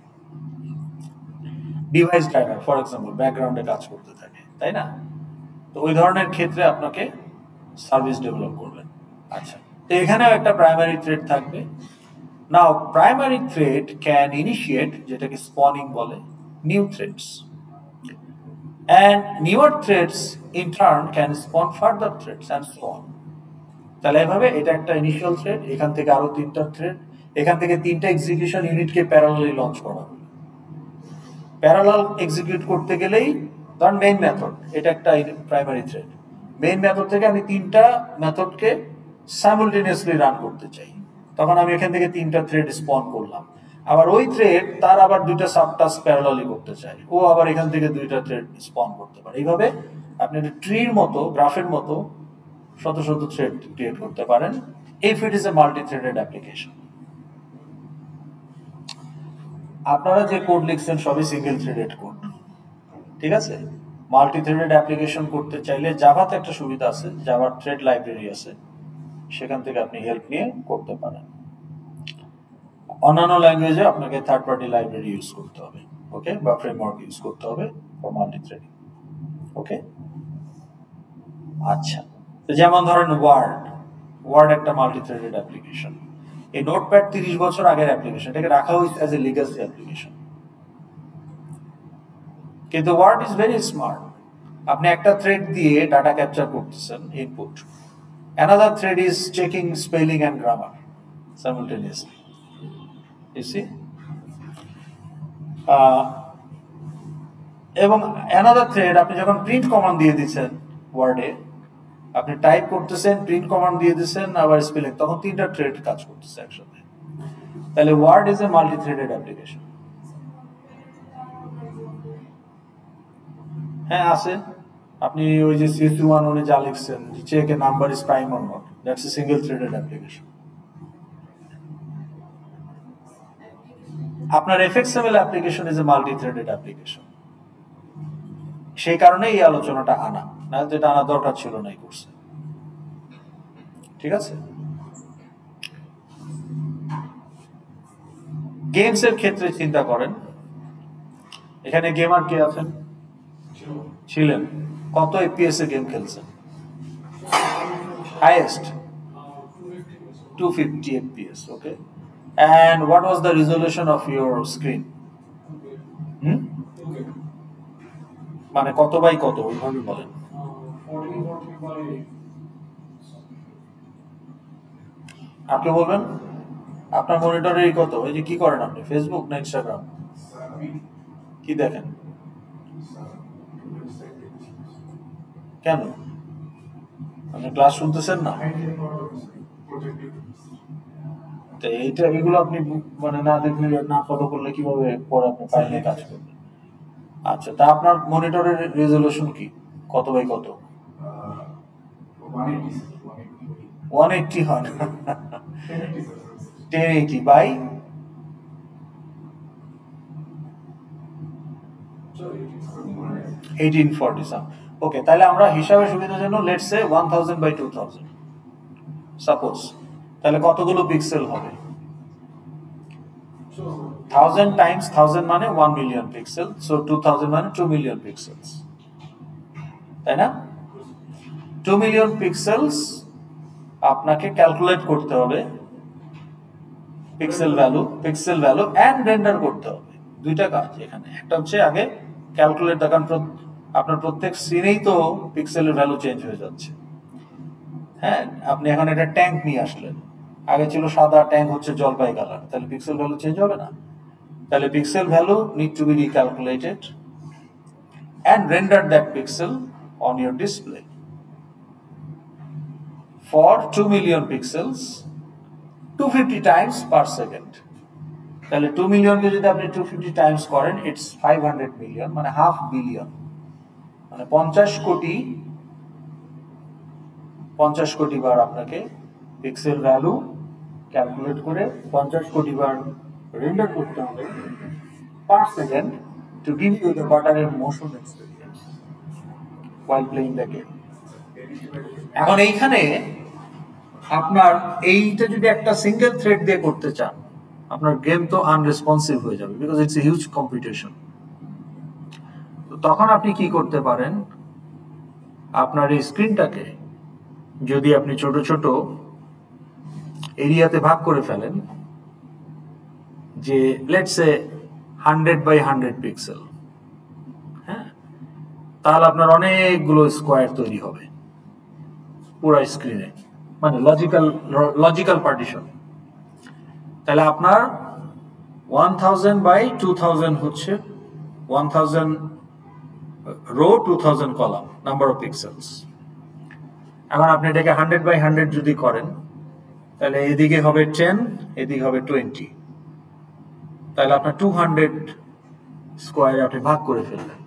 device driver for example ব্যাকগ্রাউন্ডে কাজ করতে থাকে, তাই না? তো ওই ধরনের ক্ষেত্রে আপনাকে সার্ভিস ডেভেলপ করবেন। আচ্ছা, তো এখানেও একটা প্রাইমারি থ্রেড থাকবে। নাও প্রাইমারি থ্রেড ক্যান ইনিশিয়েট, যেটাকে স্পনিং বলে, new threads, and newer threads in turn can spawn further threads and so on. তাহলে এভাবে এটা একটা ইনিশিয়াল থ্রেড, এখান থেকে আরো তিনটা থ্রেড, এখান থেকে তিনটা এক্সিকিউশন ইউনিটকে প্যারালালি লঞ্চ করা হবে। প্যারালাল এক্সিকিউট করতে গেলেই ধর মেইন মেথড, এটা একটা প্রাইমারি থ্রেড, মেইন মেথড থেকে আমি তিনটা মেথডকে সাইমultaneously রান করতে চাই, তখন আমি এখান থেকে তিনটা থ্রেড স্পন করলাম। আবার ওই থ্রেড তার আবার দুইটা সাবটাস্ক প্যারালালি করতে চাই, ও আবার এখান থেকে দুইটা থ্রেড স্পন করতে পারে। এইভাবে আপনি একটা ট্রির মতো, গ্রাফের মতো শত শত থ্রেড ক্রিয়েট করতে পারেন if it is a multi threaded application. আপনারা যে কোড লিখছেন সবই সিঙ্গেল থ্রেডেড কোড, ঠিক আছে? মাল্টি থ্রেডেড অ্যাপ্লিকেশন করতে চাইলে জাভাতে একটা সুবিধা আছে, জাভার থ্রেড লাইব্রেরি আছে, সেখান থেকে আপনি হেল্প নিয়ে করতে পারেন। অন্যান্য ল্যাঙ্গুয়েজে আপনাকে থার্ড পার্টি লাইব্রেরি ইউজ করতে হবে, ওকে, বা ফ্রেমওয়ার্ক ইউজ করতে হবে ফর মাল্টি থ্রেডিং। ওকে, আচ্ছা, তো যেমন ধরেন ওয়ার্ড একটা মাল্টি থ্রেডেড অ্যাপ্লিকেশন। এই নোটপ্যাড 30 বছর আগের অ্যাপ্লিকেশন, এটাকে রাখা হয়েছে অ্যাজ এ লিগ্যাসি অ্যাপ্লিকেশন। কিন্তু ওয়ার্ড ইজ ভেরি স্মার্ট। আপনি একটা থ্রেড দিয়ে ডাটা ক্যাপচার করতেছেন, input, another thread is checking spelling and grammar সাইমultaneously, you see, এবং অ্যানাদার থ্রেড আপনি যখন প্রিন্ট কমান্ড দিয়ে দিচ্ছেন ওয়ার্ডে, আপনি টাইপ করতেছেন, প্রিন্ট কমান্ড দিয়ে দিচ্ছেন, আবার স্পেলিং, তখন তিনটা থ্রেড কাজ করতেছে একসাথে। তাহলে Word is a multi threaded application. হ্যাঁ আছে, আপনি ওই যে CSV1 যা লিখছেন, check a number is prime or not, that's a single threaded application. আপনার FXML application is a multi threaded application. সেই কারণে এই আলোচনাটা আনা, না যেটা আনা দরকার ছিল না এই কোর্সে, ঠিক আছে? গেমস এর ক্ষেত্রে চিন্তা করেন, এখানে গেমার কে আছেন? ছিলেন। কত FPS এ গেম খেলছেন? Highest 250 FPS, okay. And what was the resolution of your screen? মানে কত বাই কত, ওইভাবে বলেন। আপনি বলবেন আপনার মনিটরে কত? এই যে কি করেন আপনি, ফেসবুক না ইনস্টাগ্রাম, কি দেখেন? কেন আপনি ক্লাস শুনতেছেন না? এইটা এগুলো আপনি মানে না দেখলে, না ফলো করলে কিভাবে পরে আপনি ফাইলে কাজ করবেন? আচ্ছা, তা আপনার মনিটরের রেজলিউশন কি, কত বাই কত? 180 হয় না, 1080 বাই 1840। ওকে, তাহলে আমরা হিসাবে সুবিধার জন্য লেটস সে 1000 বাই 2000 সাপোজ, তাহলে কতগুলো পিক্সেল হবে? 1000 টাইমস 1000 মানে 1 মিলিয়ন পিক্সেল, সো 2000 মানে 2 মিলিয়ন পিক্সেলস, তাই না? 2 মিলিয়ন পিক্সেলস আপনাকে ক্যালকুলেট করতে হবে পিক্সেল ভ্যালু এন্ড রেন্ডার করতে হবে। দুইটা কাজ এখানে, একটা হচ্ছে আগে ক্যালকুলেট, কারণ আপনার প্রত্যেক সিনেই তো পিক্সেলের ভ্যালু চেঞ্জ হয়ে যাচ্ছে। হ্যাঁ, আপনি এখন একটা ট্যাঙ্ক নিয়ে আসলেন, আগে ছিল সাদা ট্যাঙ্ক হচ্ছে জলপাই কালার, তাহলে পিক্সেল ভ্যালু চেঞ্জ হবে না? তাহলে pixel value need to be recalculated and render that pixel on your display for 2 million pixels 250 times per second। তাহলে 2 মিলিয়নকে যদি আপনি 250 টাইমস করেন, ইটস 500 মিলিয়ন, মানে হাফ বিলিয়ন, মানে 50 কোটি বার আপনাকে পিক্সেল ভ্যালু ক্যালকুলেট করে 50 কোটি বার রেন্ডার করতে হবে per second to give you the better motion experience while playing the game। এখন এইখানে আপনার এইটা যদি একটা সিঙ্গেল থ্রেড দিয়ে করতে চান, আপনার গেম তো আনরেসপন্সিভ হয়ে যাবে, because it's a huge competition. তখন আপনি কি করতে পারেন, আপনার এই স্ক্রিনটাকে যদি আপনি ছোট ছোট এরিয়াতে ভাগ করে ফেলেন, যে লেটস সে 100 বাই 100 পিক্সেল, হ্যাঁ, তাহলে আপনার অনেকগুলো স্কোয়ার তৈরি হবে পুরো স্ক্রিনে, মানে লজিক্যাল পার্টিশন। তাহলে আপনার 1000 বাই 2000 হচ্ছে 1000 row, 2000 column, number of pixels. এখন আপনি এটাকে 100 বাই 100 যদি করেন, তাহলে এদিকে হবে 10, এদিকে হবে 20, তাহলে আপনার 200 স্কোয়ারে আপনি ভাগ করে ফেললেন।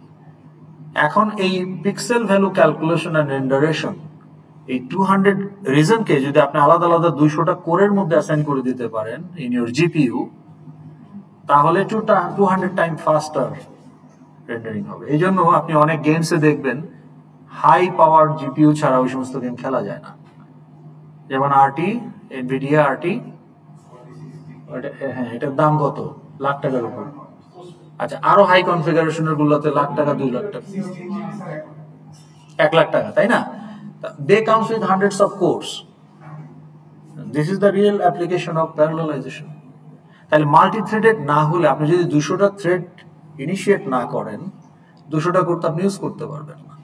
এখন এই পিক্সেল ভ্যালু ক্যালকুলেশন এন্ড রেন্ডারেশন, এই 200 রিজনকে যদি আপনি আলাদা আলাদা 200টা কোরের মধ্যে অ্যাসাইন করে দিতে পারেন ইন ইউর জিপিইউ, তাহলে 200 টাইম ফাস্টার রেন্ডারিং হবে। এই জন্য আপনি অনেক গেমসে দেখবেন হাই পাওয়ার জিপিইউ ছাড়া ওই সমস্ত গেম খেলা যায় না, যেমন আরটি, এনভিডিয়া আরটি। হ্যাঁ, এটার দাম কত? লাখ টাকার উপর। আচ্ছা, আরো হাই কনফিগারেশনের গুলোতে লাখ টাকা, 2 লাখ টাকা, 1 লাখ টাকা, তাই না? They comes with hundreds of cores. This is the real application of parallelization. তাহলে মাল্টি থ্রেডেড না হলে, আপনি যদি 200টা থ্রেড ইনিশিয়েট না করেন, 200টা কোড আপনি ইউজ করতে পারবেন না।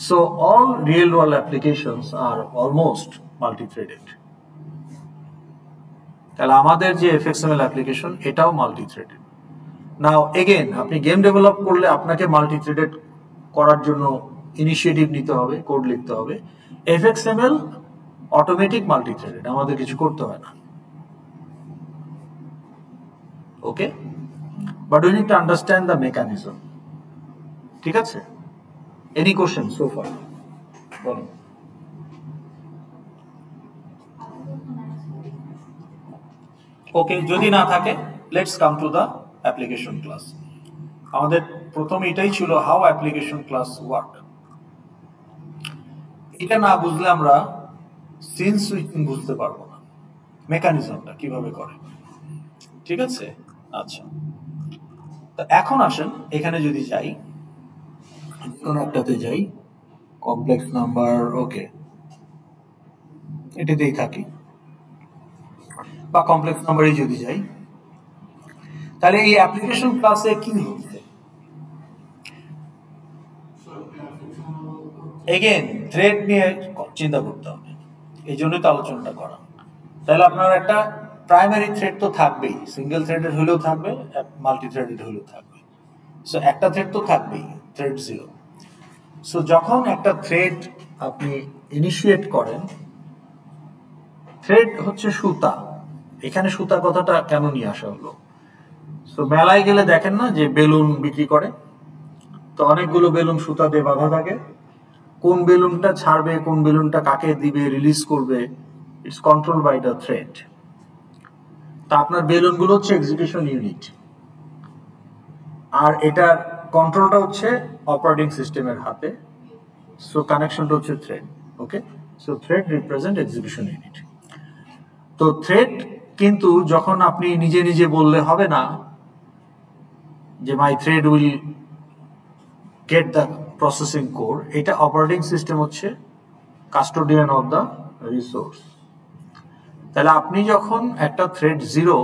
So all real world applications are almost multi-threaded. তাহলে আমাদের যে FXML অ্যাপ্লিকেশন, এটাও মাল্টি-থ্রেডেড। নাও এগেইন, আপনি গেম ডেভেলপ করলে আপনাকে মাল্টি-থ্রেডেড করার জন্য ইনিশিয়েটিভ নিতে হবে, কোড লিখতে হবে। FXML অটোমেটিক মাল্টি-থ্রেডেড, আমাদের কিছু করতে হয় না। Okay, but we need to understand the mechanism. ঠিক আছে? Any question so far? বলুন। ওকে, যদি না থাকে, let's come to the application class. আমাদের প্রথম এটাই ছিল হাউ অ্যাপ্লিকেশন ক্লাস ওয়ার্ক। এটা না বুঝলে আমরা সিন সুইচিং বুঝতে পারবো না, মেকানিজমটা কিভাবে করে। ঠিক আছে? আচ্ছা, তো এখন আসেন এখানে যদি যাই, কোন একটাতে যাই, কমপ্লেক্স নাম্বার, ওকে, এটাতেই থাকি, বা কমপ্লেক্স নাম্বারে যদি যাই, তাহলে এই অ্যাপ্লিকেশন ক্লাসে কি হচ্ছে? এগেন থ্রেড নিয়ে চিন্তা করতে হবে, এই জন্যই তো আলোচনাটা করা। তাহলে আপনার একটা প্রাইমারি থ্রেড তো থাকবেই, সিঙ্গেল থ্রেডেড হলেও থাকবে, মাল্টি থ্রেডেড হলেও থাকবে। সো একটা থ্রেড তো থাকবেই, থ্রেড 0। সো যখন একটা থ্রেড আপনি ইনিশিয়েট করেন, থ্রেড হচ্ছে সুতা। এখানে সুতা কথাটা কেন নিয়ে আসা হলো? সো মেলায় গেলে দেখেন না যে বেলুন বিক্রি করে, তো অনেকগুলো বেলুন সুতা দিয়ে বাঁধা থাকে। কোন বেলুনটা ছাড়বে, কোন বেলুনটা কাকে দিবে, রিলিজ করবে, it's control by the thread. তা আপনার বেলুনগুলো হচ্ছে এক্সিকিউশন ইউনিট, আর এটার কন্ট্রোলটা হচ্ছে অপারেটিং সিস্টেমের হাতে। সো কানেকশনটা হচ্ছে thread. Okay, so thread represent execution unit. তো থ্রেড কিন্তু যখন আপনি নিজে নিজে বললে হবে না যে my thread will get the processing core, এটা অপারেটিং সিস্টেম হচ্ছে কাস্টোডিয়ান অফ দ্য রিসোর্স। তাহলে আপনি যখন একটা থ্রেড 0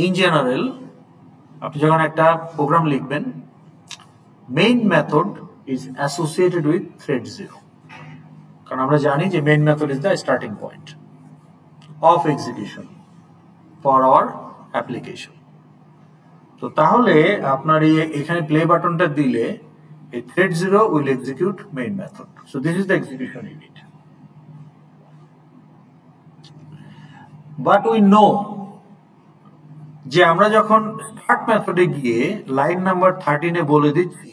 ইন জেনারেল আপনি যখন একটা প্রোগ্রাম লিখবেন, main method is associated with thread 0, কারণ আমরা জানি যে main method is the starting point of execution for our application. তো তাহলে আপনার এখানে প্লে বাটনটা দিলে এই thread 0 will execute main method. So this is the execution unit. But we know যে আমরা যখন স্টার্ট মেথডে গিয়ে লাইন নাম্বার 13 এ বলে দিচ্ছি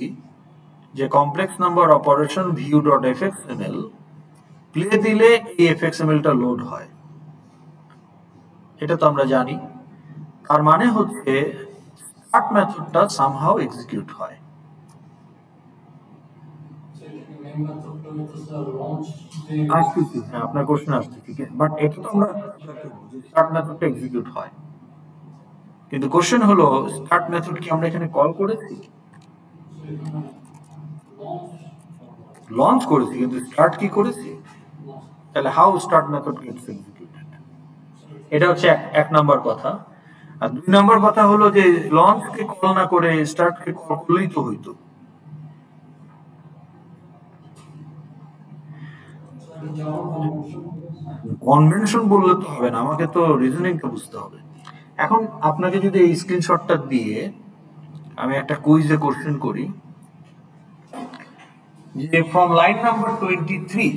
যে complex number operation view dot FXML play দিলে এই এফএক্সএমএলটা লোড হয়, এটা তো আমরা জানি। তার মানে হচ্ছে স্টার্ট মেথডটা সামহাউ এক্সিকিউট হয়। আসতেছি, হ্যাঁ আপনার কোশ্চেন আসতেছি, বাট এটা তো আমরা স্টার্ট মেথডটা এক্সিকিউট হয়, কিন্তু কোশ্চেন হলো স্টার্ট মেথড কি আমরা এখানে কল করেছি? লঞ্চ করেছি, কিন্তু স্টার্ট কি করেছি? তাহলে how start method gets executed, এটা হচ্ছে এক নাম্বার কথা। আর 2 নাম্বার কথা হলো যে লঞ্চ কে কল না করে স্টার্ট কে কল করলেই তো হইতো। কনভেনশন বললে তো হবে না, আমাকে তো রিজনিংটা বুঝতে হবে। এখন আপনাকে যদি এই স্ক্রিনশটটা দিয়ে আমি একটা কুইজে কোশ্চেন করি যে from line number 23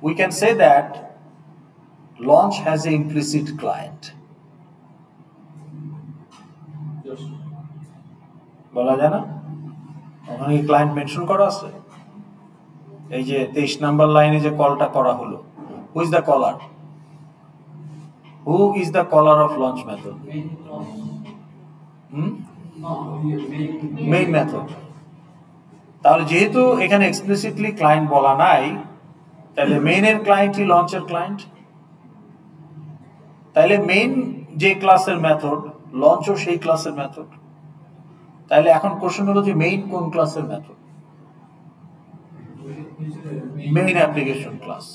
we can say that launch has an implicit client, বলা যায় না? ওখানে কি ক্লায়েন্ট মেনশন করা আছে? এই যে 23 নাম্বার লাইনে যে কলটা করা হলো, who is the caller? Who is the caller of launch method? Main method. তাহলে যেহেতু এখানে এক্সপ্লিসিটলি ক্লায়েন্ট বলা নাই, তাহলে মেইনের ক্লায়েন্টই লঞ্চের ক্লায়েন্ট। তাহলে মেইন যে ক্লাসের মেথড, লঞ্চও সেই ক্লাসের মেথড। তাহলে এখন কোশ্চেন হলো যে মেইন কোন ক্লাসের মেথড? Main application class.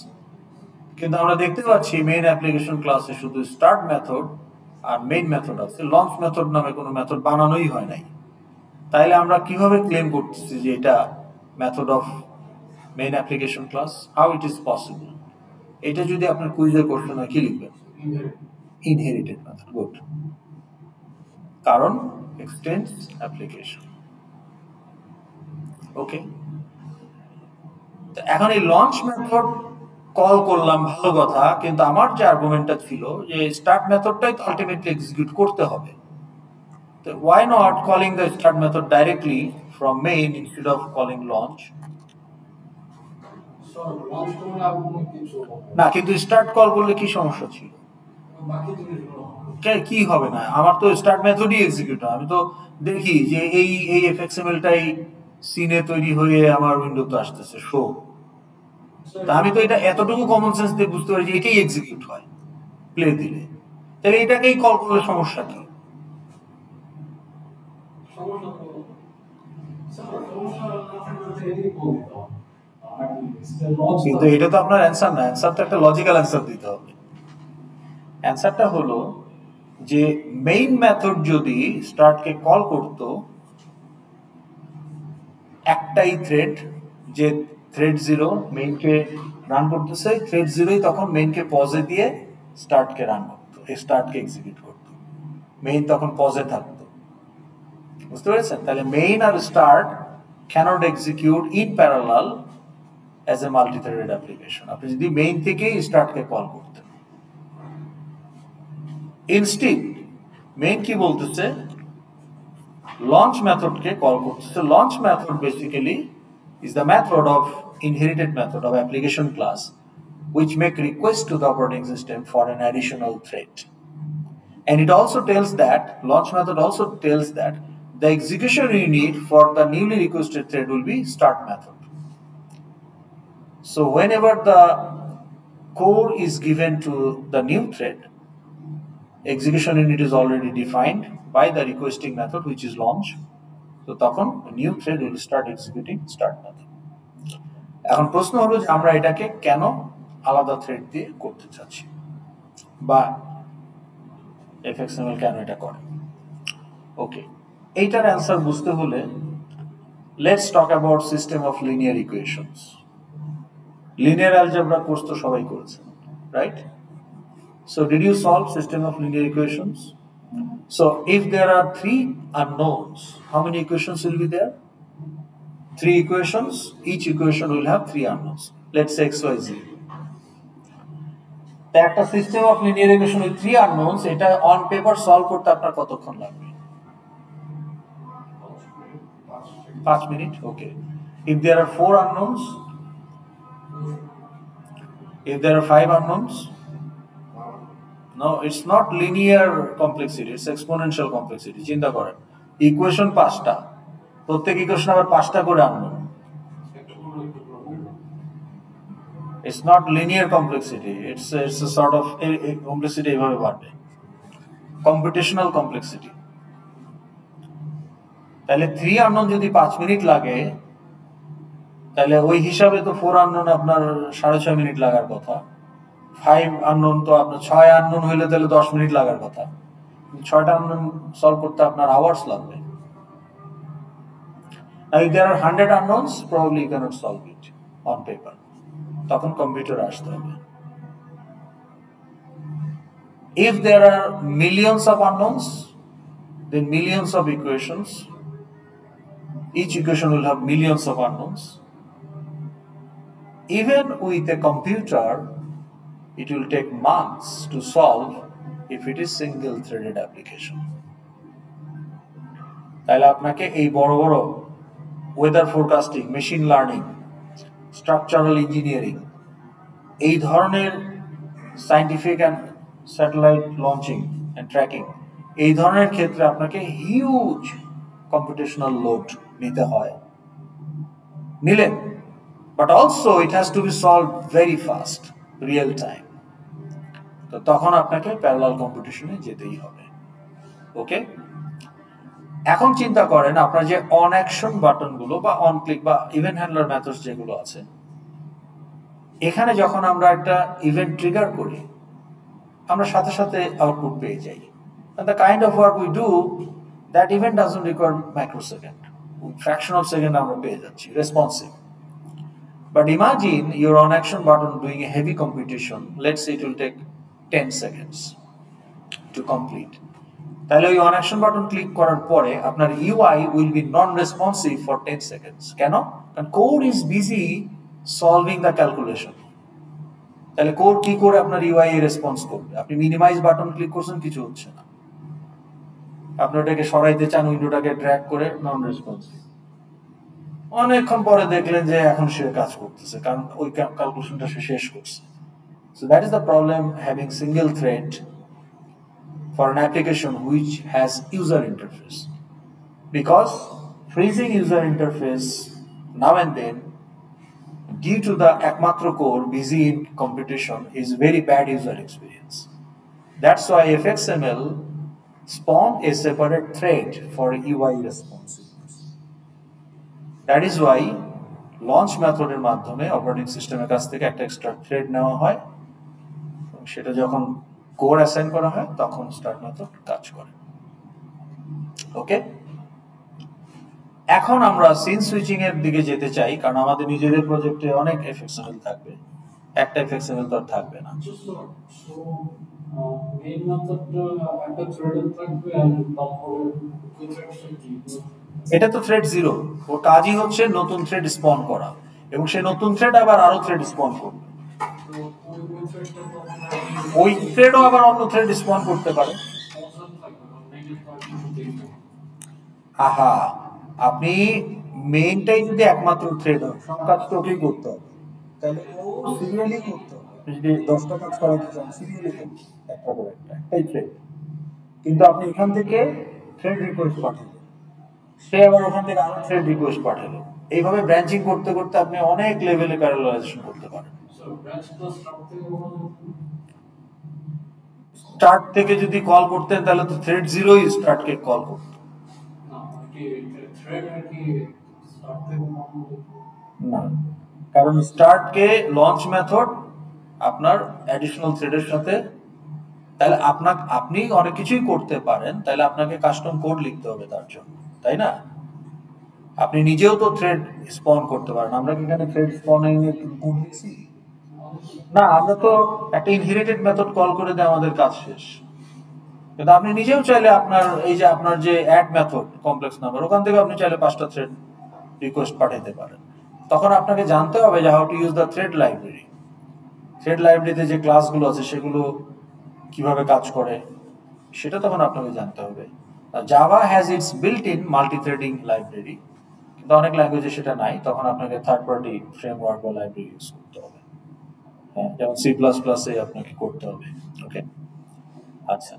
কিন্তু আমরা দেখতে পাচ্ছি মেইন অ্যাপ্লিকেশন ক্লাসে শুধু স্টার্ট মেথড আর মেইন মেথড আছে, লঞ্চ মেথড নামে কোনো মেথড বানানোই হয় নাই। তাইলে আমরা কিভাবে ক্লেম করতেছি যে এটা method of main application class? How it is possible? এটা যদি আপনার কুইজের কোশ্চেন হয় কি লিখবেন? Inherited method. গুড, কারণ এক্সটেন্স অ্যাপ্লিকেশন। ওকে, এখন এই লঞ্চ মেথড কল করলাম, ভালো কথা, কিন্তু আমার যে আর্গুমেন্টটা ছিল যে স্টার্ট মেথডটাই তো আলটিমেটলি এক্সিকিউট করতে হবে। তো why not calling the start method directly from main instead of calling launch? না, কিন্তু স্টার্ট কল করলে কি সমস্যা ছিল? কি হবে না? আমার তো স্টার্ট মেথডই এক্সিকিউট হয়। আমি তো দেখি যে এই এফএক্সএমএলটাই সিনে তৈরি হয়ে আমার উইন্ডোতে আসতেছে শো। তা আমি তো এটা এতটুকু কমন সেন্স দিয়ে বুঝতে পারি যে এটাই এক্সিকিউট হয় প্লে দিলে। তাহলে এটাকেই কল করলে সমস্যা কি? কিন্তু এটা তো আপনার অ্যান্সার না, অ্যান্সার তো একটা লজিক্যাল অ্যান্সার দিতে হবে। অ্যান্সারটা হলো যে মেইন মেথড যদি স্টার্টকে কল করত, একটাই থ্রেড, যে থ্রেড 0 মেইনকে রান করতেছে, থ্রেড 0ই তখন মেইনকে পজে দিয়ে স্টার্টকে রান করতো, স্টার্টকে এক্সিকিউট করতো, মেইন তখন পজে থাকতো। বুঝতে পেরেছেন? তাহলে মেইন আর start cannot execute in parallel as a multi threaded application. আপনি যদি মেইন থেকেই স্টার্টকে কল করতেন, ইনস্টিড মেইন কি বলতেছে? লঞ্চ মেথডকে কল করতেছে। Launch method basically is the method of inherited method of application class which make request to the operating system for an additional thread. And it also tells that, launch method also tells that the execution unit for the newly requested thread will be start method. So whenever the core is given to the new thread, execution unit is already defined by the requesting method which is launch. So তখন new thread will start executing start method. এখন প্রশ্ন হলো যে আমরা এটাকে কেন আলাদা থ্রেড দিয়ে করতে চাচ্ছি, বা এফএক্সএমএল কেন এটা করে। ওকে, এইটার অ্যান্সার বুঝতে হলে let's talk about system of linear equations. Linear algebra course তো সবাই করেছেন, right? So did you solve system of linear equations? So if there are three unknowns, how many equations will be there? Three equations. Each equation will have three unknowns. Let's say x, y, z. একটা system of linear equation with three unknowns, এটা অন পেপার সলভ করতে আপনার কতক্ষণ লাগবে? 5 minute. Okay, if there are four unknowns, if there are five unknowns, no, it's not linear complexity, it's exponential complexity. চিন্তা করেন, ইকুয়েশন 5টা, প্রত্যেক ইকুয়েশন আবার 5টা করে unknown. It's not linear complexity, it's a sort of complexity এভাবে বাড়বে, computational complexity. তাহলে 3 আননোন যদি 5 মিনিট লাগে, তাহলে ওই হিসাবে তো 4 আননোন আপনার 6.5 মিনিট লাগার কথা, 5 আননোন তো আপনার 6 আননোন হইলে তাহলে 10 মিনিট লাগার কথা, 6টা আননোন সলভ করতে আপনার আওয়ার্স লাগবে। Now if there are 100 unknowns, probably you cannot solve it on paper. তখন কম্পিউটার আসতে হবে। If there are millions of unknowns, then millions of equations, each equation will have millions of unknowns. Even with a computer, it will take months to solve if it is single threaded application. তাহলে আপনাকে এই বড় বড় weather forecasting, machine learning, structural engineering, এই ধরনের scientific and satellite launching and tracking, এই ধরনের ক্ষেত্রে আপনাকে হিউজ কম্পিউটেশনাল লোড নিতে হয়, নিলেন, but also it has to be solve very fast, real time. তো তখন আপনাকে প্যারালাল কম্পিটিশনে যেতেই হবে। ওকে, এখন চিন্তা করেন আপনার যে অন অ্যাকশন বাটনগুলো বা অন ক্লিক বা ইভেন্ট হ্যান্ডলার মেথডস যেগুলো আছে, এখানে যখন আমরা একটা ইভেন্ট ট্রিগার করি, আমরা সাথে সাথে আউটপুট পেয়ে যাই। And the kind of work we do, that event doesn't require microsecond, fraction of second আমরা পেয়ে যাচ্ছি, responsive. But imagine your on action button doing a heavy computation, let's say it will take 10 seconds to complete. তাহলে ওই অন অ্যাকশন বাটন ক্লিক করার পরে আপনার UI will be non responsive for 10 seconds. কেন? কারণ code is busy solving the calculation. তাহলে কোড কি করে আপনার ইউআই রেসপন্স করবে? আপনি মিনিমাইজ বাটন ক্লিক করছেন, কিছু হচ্ছে না। আপনি ওটাকে সরাইতে চান, উইন্ডোটাকে ড্র্যাগ করে, নন রেসপন্সিভ। অনেকক্ষণ পরে দেখলেন যে এখন সে কাজ করতেছে, কারণ ওই ক্যালকুলেশনটা সে শেষ করছে। So that is the problem having single thread for an application which has user interface, because freezing user interface now and then due to the ekmatro core busy in computation is very bad user experience. That's why FXML spawned a separate thread for UI responsiveness. That is why launch method এর মাধ্যমে অপারেটিং সিস্টেমের কাছ থেকে একটা এক্সট্রা থ্রেড নেওয়া হয়, সেটা যখন কোড অ্যাসাইন করা হয় তখন স্টার্ট মেথড কাজ করে। ওকে, এখন আমরা সিন সুইচিং এর দিকে যেতে চাই, কারণ আমাদের নিজেদের প্রজেক্টে অনেক এফএক্সএমএল থাকবে, একটা এফএক্সএমএল তো আর থাকবে না। এটা তো থ্রেড জিরো, ওর কাজই হচ্ছে নতুন থ্রেড স্পন করা, এবং সেই নতুন থ্রেড আবার আরো থ্রেড স্পন করবে। ওই থ্রেডও আবার অন্য থ্রেড স্পন করতে পারে। আহা, আপনি মেইনটাই যদি একমাত্র থ্রেড হয়, সব কাজ তো ওকেই করতে হবে, তাহলে ও সিরিয়ালি করতে হবে। যদি 10টা কাজ করাতে চান, সিরিয়ালি করতে একটা করে একটাই থ্রেড। কিন্তু আপনি এখান থেকে থ্রেড রিকোয়েস্ট পাঠালেন, সে আবার ওখান থেকে আরো থ্রেড রিকোয়েস্ট পাঠালো, এইভাবে ব্রাঞ্চিং করতে করতে আপনি অনেক লেভেলে প্যারালালাইজেশন করতে পারেন। স্টার্ট থেকে যদি কল করতেন তাহলে তো থ্রেড জিরোই স্টার্টকে কল করত না। কারণ স্টার্টকে লঞ্চ মেথড আপনার অ্যাডিশনাল থ্রেডের সাথে, তাহলে আপনি অনেক কিছুই করতে পারেন, তাহলে আপনাকে কাস্টম কোড লিখতে হবে তার জন্য, তাই না? আপনি নিজেও তো থ্রেড স্পন করতে পারেন। আমরা কি এখানে থ্রেড স্পনিং এর কোড লিখছি? না, আমরা তো একটা ইনহেরিটেড মেথড কল করে দিয়ে আমাদের কাজ শেষ। কিন্তু আপনি নিজেও চাইলে আপনার যে অ্যাড মেথড কমপ্লেক্স নাম্বার, ওখান থেকে আপনি চাইলে 5টা থ্রেড রিকোয়েস্ট পাঠাতে পারেন। তখন আপনাকে জানতে হবে যে how to use the thread library. Thread লাইব্রেরিতে যে ক্লাসগুলো আছে সেগুলো কিভাবে কাজ করে সেটা তখন আপনাকে জানতে হবে। Java has its built in multi threading library, কিন্তু অনেক ল্যাঙ্গুয়েজে সেটা নাই। তখন আপনাকে থার্ড পার্টি ফ্রেমওয়ার্ক বা লাইব্রেরি ইউজ করতে হবে। হ্যাঁ, যেমন C++ আপনাকে করতে হবে। ওকে, আচ্ছা,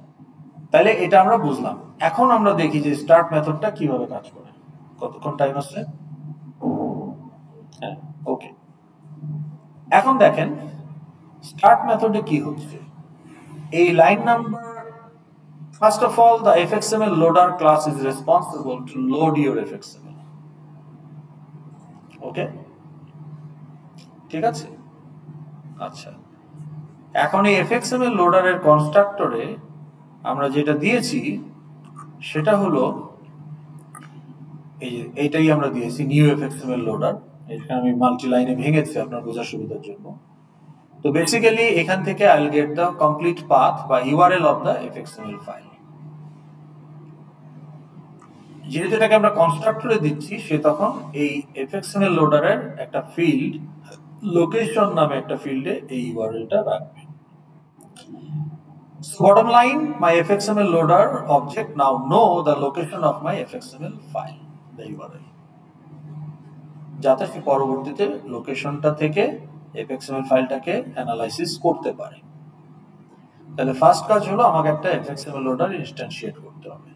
তাহলে এটা আমরা বুঝলাম। এখন আমরা দেখি যে স্টার্ট মেথডটা কিভাবে কাজ করে। কতক্ষণ টাইম আছে? হ্যাঁ, ওকে। এখন দেখেন স্টার্ট মেথডে কি হচ্ছে। এই line number, first of all, the fxml loader class is responsible to load your fxml. ওকে, ঠিক আছে? আচ্ছা, এখন এই fxml লোডারের কনস্ট্রাক্টরে আমরা যেটা দিয়েছি সেটা হলো এইটাই আমরা দিয়েছি, নিউ fxml লোডার। এখানে আমি মাল্টি লাইনে ভেঙেছি আপনার বোঝার সুবিধার জন্য। তো বেসিক্যালি এখান থেকে I will get the complete path বা URL of the fxml file. যেহেতু এটাকে আমরা কনস্ট্রাক্টরে দিচ্ছি, সে তখন এই fxml লোডারের একটা ফিল্ড, লোকেশন নামে একটা ফিল্ডে এই ইউআরএলটা রাখবে। So bottom line, my fxml loader object now know the location of my fxml file, the URL, যাতে সে পরবর্তীতে লোকেশনটা থেকে fxml ফাইলটাকে অ্যানালাইসিস করতে পারে। তাহলে ফার্স্ট কাজ হলো আমাকে একটা fxml লোডার ইনস্ট্যান্সিয়েট করতে হবে,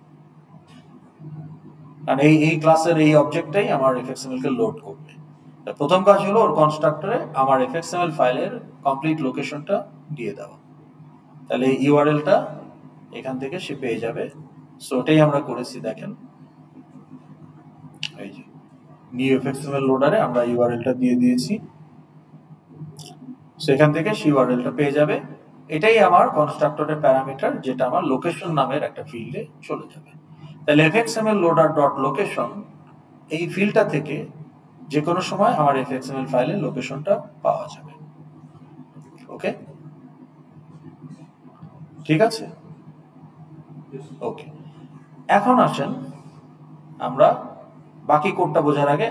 কারণ এই ক্লাসের এই অবজেক্টটাই আমার fxml কে লোড করবে। প্রথম কাজ হলো ওর কনস্ট্রাক্টরে আমার fxml ফাইলের কমপ্লিট লোকেশনটা দিয়ে দেওয়া। তাহলে ইউআরএলটা এখান থেকে সে পেয়ে যাবে। সো ওটাই আমরা করেছি। দেখেন এই যে নিউ fxml লোডারে আমরা ইউআরএলটা দিয়ে দিয়েছি, সেখান থেকে সে ইউআরএলটা পেয়ে যাবে। এটাই আমার কনস্ট্রাক্টরের প্যারামিটার, যেটা আমার লোকেশন নামের একটা ফিল্ডে চলে যাবে। তাহলে fxml loader ডট লোকেশন এই ফিল্ডটা থেকে যে কোনো সময় আমার fxml ফাইলের লোকেশনটা পাওয়া যাবে। ওকে, ঠিক আছে? ওকে, এখন আসেন আমরা বাকি কোডটা বোঝার আগে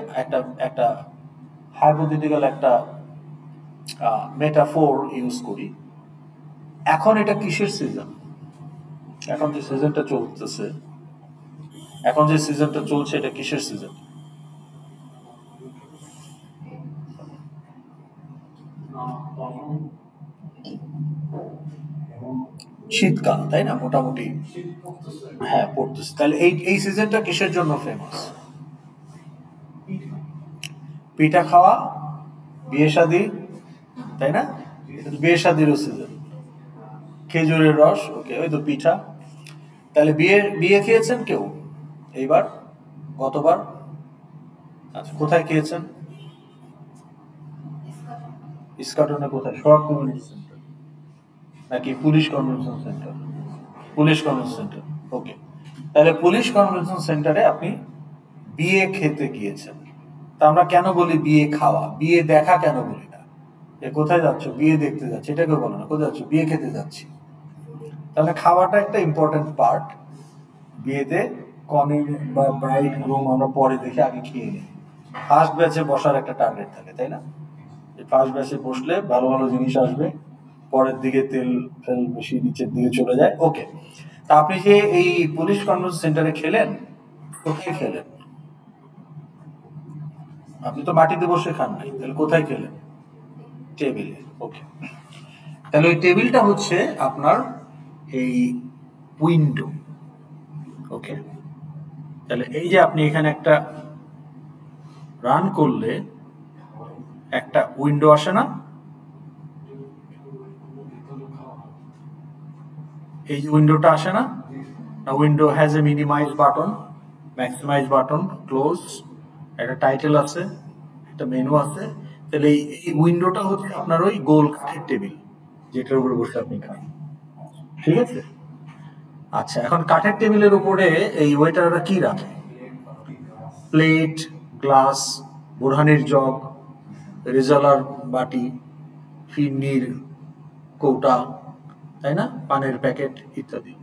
একটা হাইপোথেটিক্যাল একটা মেটাফোর ইউজ করি। এখন এটা কিসের সিজন? এখন যে সিজনটা চলতেছে, এখন যে সিজনটা চলছে, এটা কিসের সিজন? শীতকাল, তাই না? মোটামুটি হ্যাঁ পড়তেছে। তাহলে এই সিজনটা কিসের জন্য ফেমাস? পিঠা খাওয়া, বিয়ে শাদী, তাই না? বিয়ে শাদীরও সিজন, খেজুরের রস, ওকে, ওই তো পিঠা। তাহলে বিয়ে খেয়েছেন কেউ এইবার, গতবার? আচ্ছা, কোথায় খেয়েছেন? ইস্কাটনে কোথায়? শর্ট কমিউনিটি সেন্টার নাকি police convention centre? Police convention centre, okay. তাহলে পুলিশ কনভেনশন সেন্টারে আপনি বিয়ে খেতে গিয়েছেন। তা আমরা কেন বলি বিয়ে খাওয়া? বিয়ে দেখা কেন বলি না? কোথায় যাচ্ছ? বিয়ে দেখতে যাচ্ছি, এটাকে বলো না। কোথায় যাচ্ছ? বিয়ে খেতে যাচ্ছি। তাহলে খাওয়াটা একটা ইম্পর্টেন্ট পার্ট। বিয়েতে কনে বা ব্রাইড গ্রুম আমরা পরে দেখে আগে খেয়ে নিই। ফার্স্ট ব্যাচে বসার একটা টার্গেট থাকে, তাই না? ফার্স্ট ব্যাচে বসলে ভালো ভালো জিনিস আসবে, পরের দিকে তেল ফেল বেশি নিচের দিকে চলে যায়। ওকে, তা আপনি যে এই পুলিশ কনভেনশন সেন্টারে খেলেন, কোথায় খেলেন? আপনি তো মাটিতে বসে খান নাই, তাহলে কোথায় খেলেন? টেবিলে, ওকে। তাহলে ওই টেবিলটা হচ্ছে আপনার এই উইন্ডো, ওকে। তাহলে এই যে আপনি এখানে একটা রান করলে একটা উইন্ডো আসে না? এই যে উইন্ডোটা আসে না? Window has a minimize button, maximize button, close, একটা টাইটেল আছে, একটা মেনু আছে। তাহলে এই উইন্ডোটা হচ্ছে আপনার ওই গোল কাঠের টেবিল যেটার উপরে বসে আপনি খান, ঠিক আছে? আচ্ছা, এখন কাঠের টেবিলের উপরে এই ওয়েটাররা কি রাখে? প্লেট, গ্লাস, বোরহানির জগ, রেজালার বাটি, ফিরনির কৌটা, তাই না, পানের প্যাকেট ইত্যাদি।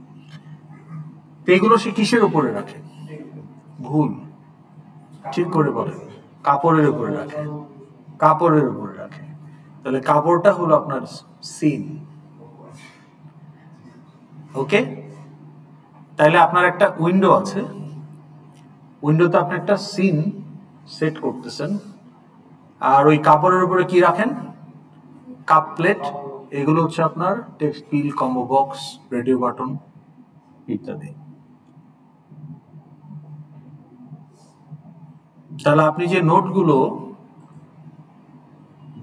তো এগুলো সে কিসের উপরে রাখে? ভুল, ঠিক করে বলে, কাপড়ের উপরে রাখে, কাপড়ের উপরে রাখে। তাহলে কাপড়টা হলো আপনার সিন। ওকে, তাহলে আপনার একটা উইন্ডো আছে, উইন্ডোতে আপনি একটা সিন সেট করতেছেন, আর ওই কাপড়ের উপরে কি রাখেন? কাপ প্লেট, এগুলো হচ্ছে আপনার textile, combo box, radio button ইত্যাদি। তাহলে আপনি যে নোটগুলো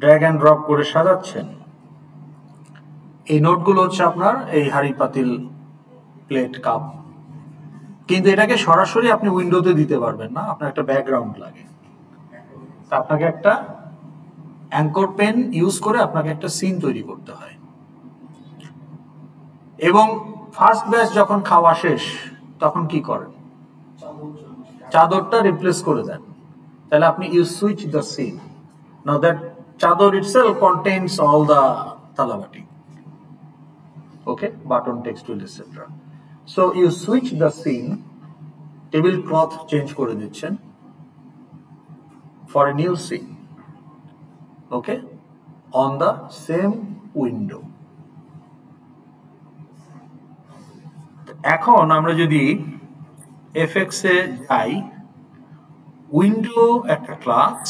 ড্র্যাগ অ্যান্ড ড্রপ করে সাজাচ্ছেন, এই নোটগুলো হচ্ছে আপনার এই হাঁড়ি, পাতিল, প্লেট, কাপ। কিন্তু এটাকে সরাসরি আপনি উইন্ডোতে দিতে পারবেন না, আপনার একটা ব্যাকগ্রাউন্ড লাগে। তা আপনাকে একটা অ্যাঙ্কর পেন ইউজ করে আপনাকে একটা সিন তৈরি করতে হয়। এবং ফার্স্ট ব্যাচ যখন খাওয়া শেষ তখন কি করেন? চাদরটা রিপ্লেস করে দেন। তাহলে আপনি you switch the scene. Now that চাদর itself contains all the তালাবাটি, okay, button, textile, etc. So you switch the scene, table cloth change করে দিচ্ছেন for a new scene, okay, on the same window. এখন আমরা যদি এফএক্স এ যাই, উইন্ডো একটা ক্লাস,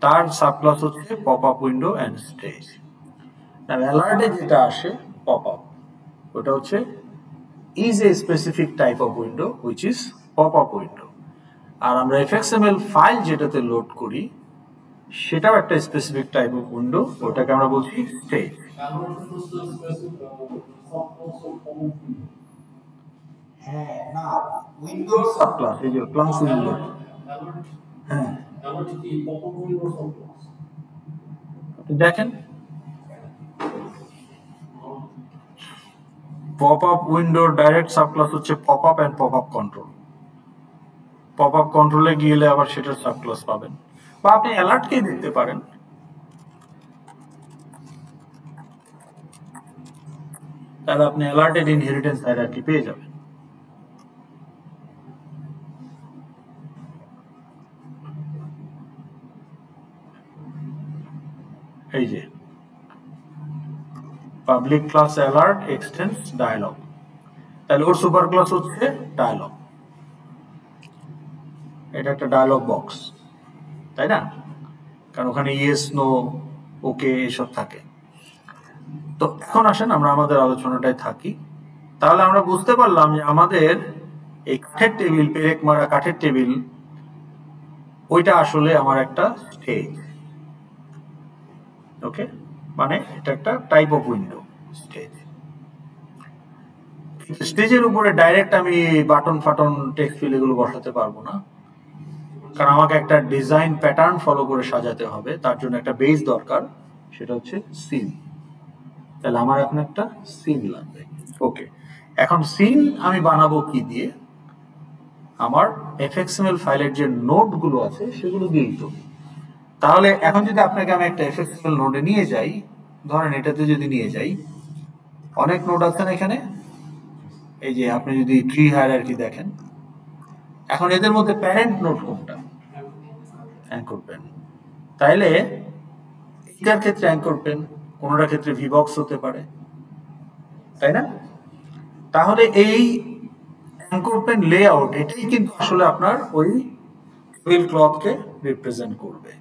তার সাবক্লাস হচ্ছে pop up window and stage. অ্যালার্টে যেটা আসে পপ আপ, ওটা হচ্ছে is a specific type of window which is pop up window. আর আমরা এফএক্সএমএল ফাইল যেটাতে লোড করি সেটাও একটা স্পেসিফিক টাইপ অফ উইন্ডো, ওটাকে আমরা বলছি স্টেজ। হ্যাঁ, না, উইন্ডোর সাবক্লাস, এই যে ক্লাস উইন্ডো। হ্যাঁ, দেখেন পপ আপ উইন্ডোর ডাইরেক্ট সাবক্লাস হচ্ছে pop up and pop up control. Pop up কন্ট্রোলে গেলে আবার সেটার সাবক্লাস পাবেন, বা আপনি অ্যালার্টকেই দেখতে পারেন। তাহলে আপনি অ্যালার্টেড ইনহেরিটেন্স হায়ারার্কি পেয়ে যাবেন। এই যে পাবলিক ক্লাস অ্যালার্ট এক্সটেন্স ডায়ালগ, তাহলে ওর সুপার ক্লাস হচ্ছে ডায়ালগ। এটা একটা ডায়ালগ বক্স, তাই না? কারণ ওখানে ইয়েস, নো, ওকে এসব থাকে। তো এখন আসেন আমরা আমাদের আলোচনাটায় থাকি। তাহলে আমরা বুঝতে পারলাম যে আমাদের এই কাঠের টেবিল, পেরেক মারা কাঠের টেবিল, ওইটা আসলে আমার একটা স্টেজ। ওকে, মানে এটা একটা টাইপ অফ উইন্ডো, স্টেজ। স্টেজের উপরে ডাইরেক্ট আমি বাটন ফাটন, টেক্সট ফিল এগুলো বসাতে পারবো না, কারণ আমাকে একটা ডিজাইন প্যাটার্ন ফলো করে সাজাতে হবে, তার জন্য একটা বেস দরকার, সেটা হচ্ছে সিন। তাহলে আমার এখন একটা সিন লাগবে। ওকে, এখন সিন আমি বানাবো কি দিয়ে? আমার এফএক্সএমএল ফাইলের যে নোটগুলো আছে সেগুলো দিয়েই তো। তাহলে এখন যদি আপনাকে আমি একটা এফএক্সএমএল নোটে নিয়ে যাই, ধরেন এটাতে যদি নিয়ে যাই, অনেক নোট আছে না এখানে। এই যে আপনি যদি ট্রি হায়ারার্কি দেখেন, এখন এদের মধ্যে প্যারেন্ট নোট কোনটা? Anchor pane. তাইলে এটার ক্ষেত্রে অ্যাঙ্কর পেন, কোনোটার ক্ষেত্রে ভিবক্স হতে পারে, তাই না? তাহলে এই অ্যাঙ্কর পেন লেআউট, এটাই কিন্তু আসলে আপনার ওই টেবিল ক্লথকে রিপ্রেজেন্ট করবে।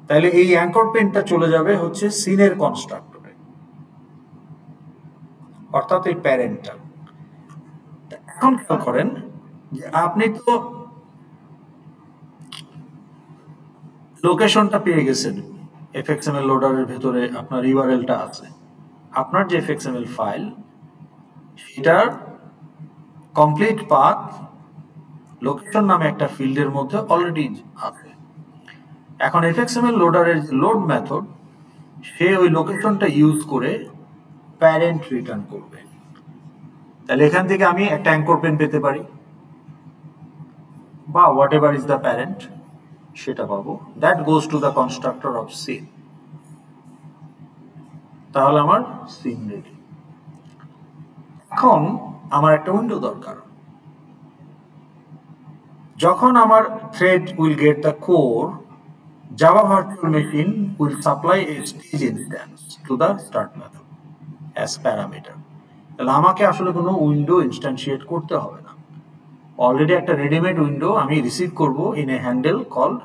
তাহলে এই অ্যাঙ্কর পেনটা চলে যাবে হচ্ছে সিনের কনস্ট্রাক্টরে, অর্থাৎ এই প্যারেন্টটা। এখন খেয়াল করেন যে আপনি তো লোকেশনটা পেয়ে গেছেন, এফএক্সএমএল লোডারের ভেতরে আপনার ইউআরএলটা আছে, আপনার যে এফএক্সএমএল ফাইল সেটার কমপ্লিট পাথ লোকেশন নামে একটা ফিল্ডের মধ্যে অলরেডি আছে। এখন fxml লোডারের লোড মেথড সে ওই লোকেশনটা ইউজ করে প্যারেন্ট রিটার্ন করবে। তাহলে এখান থেকে আমি একটা অ্যাঙ্কর পেন পেতে পারি বা whatever is the parent সেটা পাবো, that goes to the constructor of scene. তাহলে আমার সিন রেডি। এখন আমার একটা উইন্ডো দরকার। যখন আমার thread will get the core, Java virtual machine will supply a stage instance to the start method as parameter. তাহলে আমাকে আসলে কোনো উইন্ডো ইনস্ট্যান্সিয়েট করতে হবে না, অলরেডি একটা রেডিমেড উইন্ডো আমি রিসিভ করব in a handle called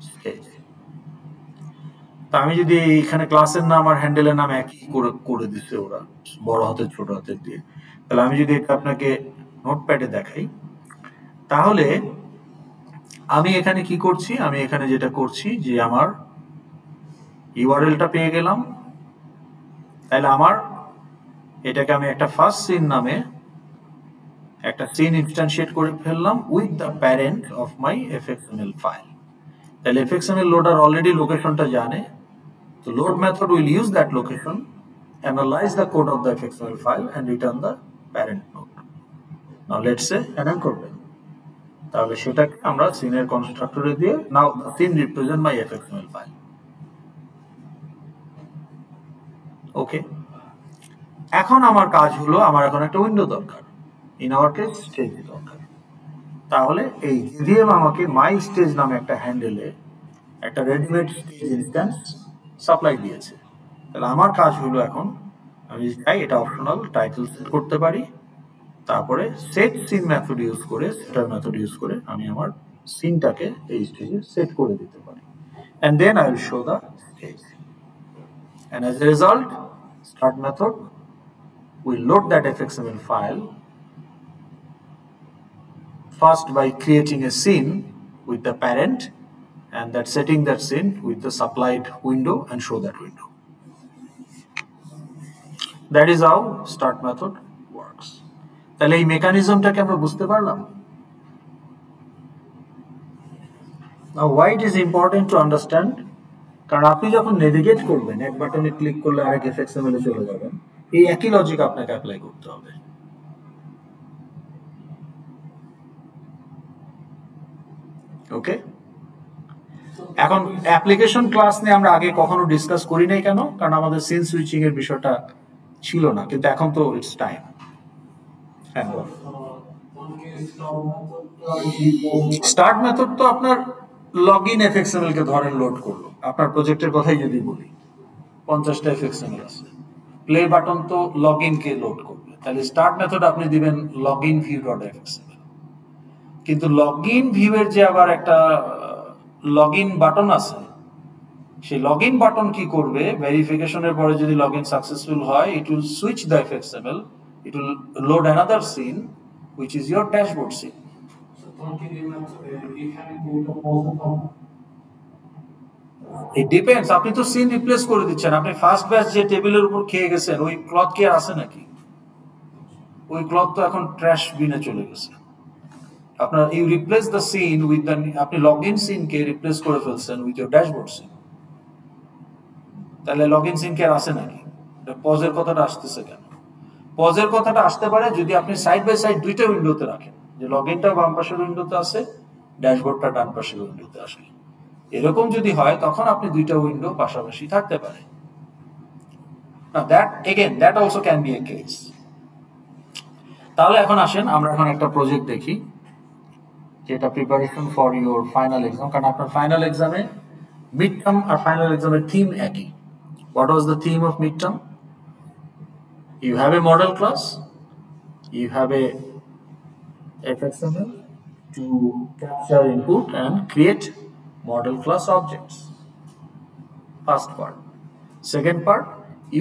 stage. তা আমি যদি এখানে ক্লাসের নাম আর হ্যান্ডেলের নাম একই করে দিচ্ছে ওরা বড় হাতের ছোট হাতের দিয়ে, তাহলে আমি যদি এটা আপনাকে নোটপ্যাডে দেখাই, তাহলে আমি এখানে কি করছি, আমি এখানে যেটা করছি যে আমার ইউআরএলটা পেয়ে গেলাম। তাহলে আমার এটাকে আমি একটা ফার্স্ট সিন নামে একটা সিন ইনস্ট্যান্সিয়েট করে ফেললাম with the parent of my fxml file. তাহলে fxml লোডার অলরেডি লোকেশনটা জানে, তো load method will use that location, analyze the code of the fxml file and return the parent node. Now let's say an anchor pane, তাহলে সেটাকে আমরা সিনের কনস্ট্রাক্টরে দিয়ে now the scene represent my fxml file. ওকে, এখন আমার কাজ হলো আমার এখন একটা উইন্ডো দরকার, ইন আওয়ার কেস স্টেজ দরকার। তাহলে এই JVM আমাকে মাই স্টেজ নামে একটা হ্যান্ডেলে একটা রেডিমেড স্টেজ ইনস্ট্যান্স সাপ্লাই দিয়েছে। তাহলে আমার কাজ হলো এখন আমি চাই এটা অপশনাল টাইটেল সেট করতে পারি, তারপরে সেট সিন মেথড ইউজ করে সেটার মেথড ইউজ করে আমি আমার সিনটাকে এই স্টেজে সেট করে দিতে পারি, and then I will show the stage, and as a result start method will load that fxml file first by creating a scene with the parent and that setting that scene with the supplied window and show that window. That is how start method works. তাহলে এই মেকানিজমটাকে আমরা বুঝতে পারলাম। Now why it is important to understand, কারণ আপনি যখন নেভিগেট করবেন এক বাটনে ক্লিক করলে আরেক fxml এ চলে যাবেন, এই একই লজিক আপনাকে অ্যাপ্লাই করতে হবে। ওকে, এখন অ্যাপ্লিকেশন ক্লাস নিয়ে আমরা আগে কখনো ডিসকাস করি নাই কেন? কারণ আমাদের সিন সুইচিং এর বিষয়টা ছিল না, কিন্তু এখন তো ইটস টাইম। স্টার্ট মেথড তো আপনার লগইন fxml কে ধরেন লোড করলো, আপনার প্রজেক্টের কথাই যদি বলি 50টা fxml আছে, প্লে বাটন তো লগইন কে লোড করবে, তাহলে স্টার্ট মেথড আপনি দিবেন লগইন view.fxml। কিন্তু লগইন ভিউ এর যে আবার একটা লগইন বাটন আছে, সেই লগইন বাটন কি করবে, ভেরিফিকেশনের পরে যদি লগইন সাকসেসফুল হয়, it will switch the fxml, it will load another scene which is your dashboard scene. It depends, আপনি তো সিন রিপ্লেস করে দিচ্ছেন, আপনি ফার্স্ট ব্যাচ যে টেবিলের উপর খেয়ে গেছেন ওই ক্লথ কি আর আছে নাকি? ওই ক্লথ তো এখন ট্র্যাশ বিনে চলে গেছে। আপনার you replace the scene with the, আপনি লগইন সিনকে রিপ্লেস করে ফেলছেন উইথ ইউর ড্যাশবোর্ড সিন। তাহলে লগইন সিন কি আর আছে নাকি? পজের কথাটা আসতেছে কেন? পজের কথাটা আসতে পারে যদি আপনি সাইড বাই সাইড দুইটা উইন্ডোতে রাখেন, যে লগইনটা বাম পাশের উইন্ডোতে আছে, ড্যাশবোর্ডটা ডান পাশের উইন্ডোতে আসে। এরকম যদি হয় তখন আপনি দুইটা উইন্ডো পাশাপাশি থাকতে পারে। Now that also can be a case. তাহলে এখন আসেন আমরা এখন একটা প্রজেক্ট দেখি যেটা preparation for your final exam, কারণ আপনার ফাইনাল এক্সামে মিড টার্ম আর ফাইনাল এক্সামের থিম একই। What was the theme of midterm? You have a model class, you have a fxml to capture input and create model class objects. First part. Second part,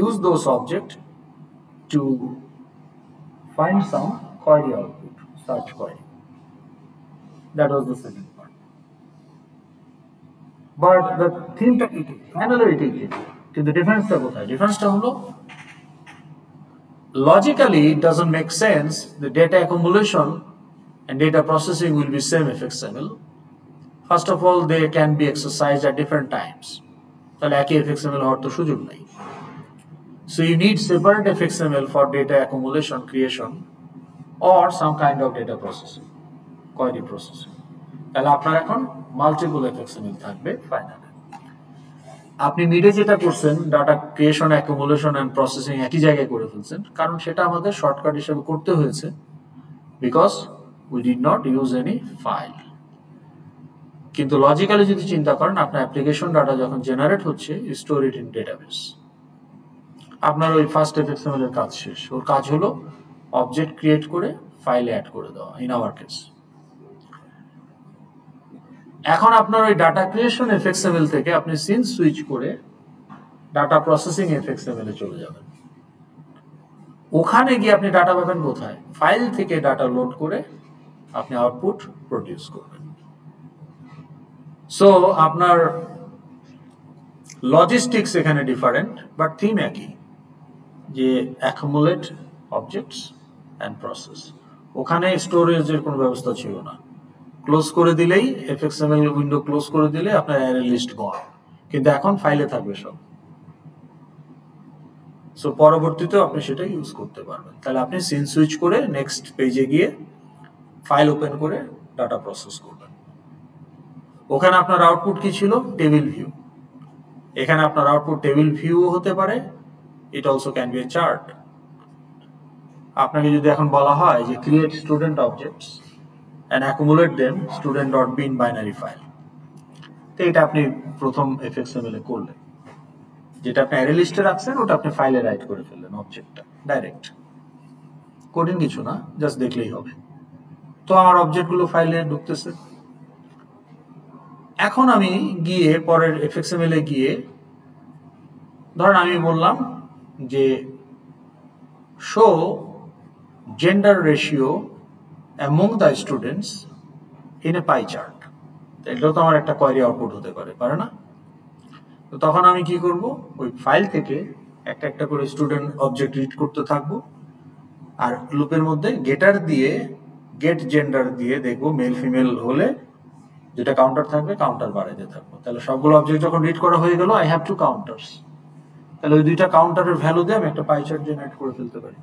use those objects to find some query output, search query. That was the second part. But the theme finally it is. The difference-টা কোথায়? Difference-টা হলো logically it doesn't make sense. The data accumulation and data processing will be same fxml. First of all they can be exercise at different times, তাহলে একই এফএক্সএমএল হওয়ার তো সুযোগ নেই। So you need separate FXML for data accumulation, creation or some kind of data processing, query processing। তাহলে আপনার এখন মাল্টিপল এফএক্সএমএল থাকবে ফাইনালে। আপনি মিডে যেটা করছেন data creation, accumulation and processing একই জায়গায় করে ফেলছেন, কারণ সেটা আমাদের শর্টকাট হিসেবে করতে হয়েছে, because we did not use any file. কিন্তু লজিক্যালি যদি চিন্তা করেন, আপনার অ্যাপ্লিকেশন ডাটা যখন জেনারেট হচ্ছে, স্টোর ইট ইন ডেটাবেস। আপনার ওই ফার্স্ট এফএক্সএমএল এর কাজ শেষ। ওর কাজ হলো অবজেক্ট ক্রিয়েট করে ফাইলে অ্যাড করে দেওয়া, ইন আওয়ার কেস। এখন আপনার ওই ডাটা ক্রিয়েশন এফএক্সএমএল থেকে আপনি সিন সুইচ করে ডাটা প্রসেসিং এফএক্সএমএল এ চলে যাবেন। ওখানে গিয়ে আপনি ডাটা পাবেন কোথায়? ফাইল থেকে ডাটা লোড করে আপনি আউটপুট প্রডিউস করবেন। সো আপনার লজিস্টিক্স এখানে ডিফারেন্ট, বাট থিম একই, যে অ্যাকুমুলেট অবজেক্টস অ্যান্ড প্রসেস। ওখানে স্টোরেজের কোনো ব্যবস্থা ছিল না, ক্লোজ করে দিলেই এফএক্সএমএল উইন্ডো ক্লোজ করে দিলে আপনার অ্যারে লিস্ট গন, কিন্তু এখন ফাইলে থাকবে সব। সো পরবর্তীতে আপনি সেটা ইউজ করতে পারবেন। তাহলে আপনি সিন সুইচ করে নেক্সট পেজে গিয়ে ফাইল ওপেন করে ডাটা প্রসেস করবেন। ওখানে আপনার আউটপুট কি ছিল? Table view. এখানে আপনার আউটপুট টেবিল ভিউ হতে পারে, it also can B A chart. আপনাকে যদি এখন বলা হয় যে create student objects and accumulate them student.bin binary file, তো এটা আপনি প্রথম এফএক্সএমএল এ করলেন, যেটা আপনি অ্যারে লিস্টে রাখছেন ওটা আপনি ফাইলে রাইট করে ফেললেন অবজেক্টটা ডাইরেক্ট। কঠিন কিছু না, জাস্ট দেখলেই হবে। তো আমার অবজেক্টগুলো ফাইলে ঢুকতেছে। এখন আমি গিয়ে পরের এফএক্সএমএল এ গিয়ে ধরেন আমি বললাম যে show gender ratio among the students in a pie chart। এটাও তো আমার একটা কোয়েরি আউটপুট হতে পারে না? তো তখন আমি কি করব, ওই ফাইল থেকে একটা একটা করে স্টুডেন্ট অবজেক্ট রিড করতে থাকবো, আর লুপের মধ্যে গেটার দিয়ে গেট জেন্ডার দিয়ে দেখবো মেল ফিমেল হলে যেটা কাউন্টার থাকবে কাউন্টার বাড়াইতে থাকবো। তাহলে সবগুলো অবজেক্ট যখন রিড করা হয়ে গেল, আই হ্যাভ টু কাউন্টার্স, তাহলে ওই দুইটা কাউন্টারের ভ্যালু দিয়ে আমি একটা পাই চার্ট জেনারেট করে ফেলতে পারি।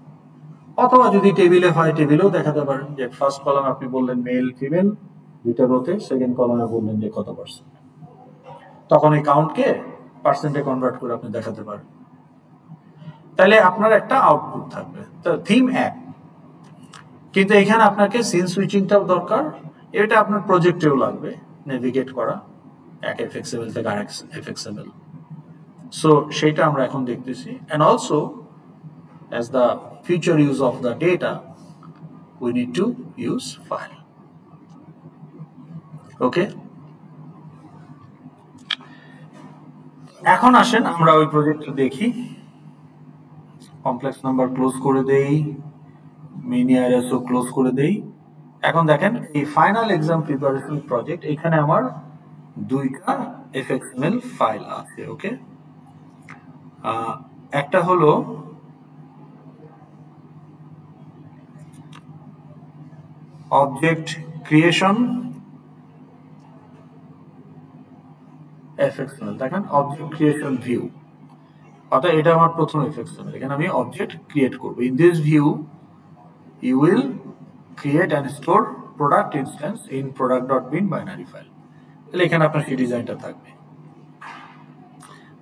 অথবা যদি টেবিলে হয় টেবিলেও দেখাতে পারেন যে ফার্স্ট কলাম আপনি বললেন মেল ফিমেল দুইটা রোতে, সেকেন্ড কলামে বললেন যে কত পার্সেন্ট, তখন এই কাউন্টকে পার্সেন্টে কনভার্ট করে আপনি দেখাতে পারেন। তাহলে আপনার একটা আউটপুট থাকবে। তো থিম এক, কিন্তু এখানে আপনাকে সিন সুইচিংটাও দরকার। এটা আপনার প্রজেক্টেও লাগবে, নেভিগেট করা এক এফএক্সএমএল থেকে আরেক এফএক্সএমএল। সো সেটা আমরা এখন দেখতেছি। And also as the future use of the data, we need to use file. Okay, এখন আসেন আমরা ওই প্রজেক্টটা দেখি। কমপ্লেক্স নাম্বার ক্লোজ করে দেই, মিনি আইএসও ক্লোজ করে দেই। এখন দেখেন এই ফাইনাল এক্সাম প্রিপারেশন প্রজেক্ট, এখানে আমার দুইটা এফএক্সএমএল ফাইল আছে। ওকে, একটা হলো অবজেক্ট ক্রিয়েশন এফএক্সএমএল, দেখেন অবজেক্ট ক্রিয়েশন ভিউ, অর্থাৎ এটা আমার প্রথম এফএক্সএমএল। এখানে আমি অবজেক্ট ক্রিয়েট করব। In this view you will create and store product instance in product.bin binary file. তাহলে এখানে আপনার সেই ডিজাইনটা থাকবে।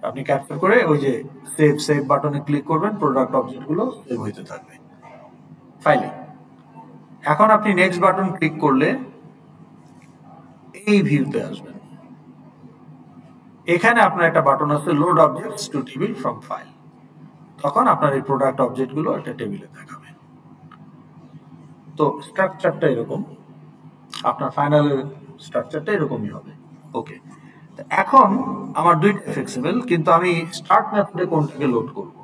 আপনি ক্যাপচার করে ওই যে সেভ বাটনে ক্লিক করবেন, প্রোডাক্ট অবজেক্টগুলো সেভ হইতে থাকবে ফাইলে। এখন আপনি নেক্সট বাটন ক্লিক করলে এই ভিউতে আসবেন। এখানে আপনার একটা বাটন আছে load objects to table from file, তখন আপনার এই প্রোডাক্ট অবজেক্টগুলো একটা টেবিলে দেখাবে। তো স্ট্রাকচারটা এরকম, আপনার ফাইনাল স্ট্রাকচারটা এরকমই হবে। ওকে, এখন আমার দুইটা এফএক্সএমএল, কিন্তু আমি স্টার্ট মেথডে কোনটাকে লোড করব?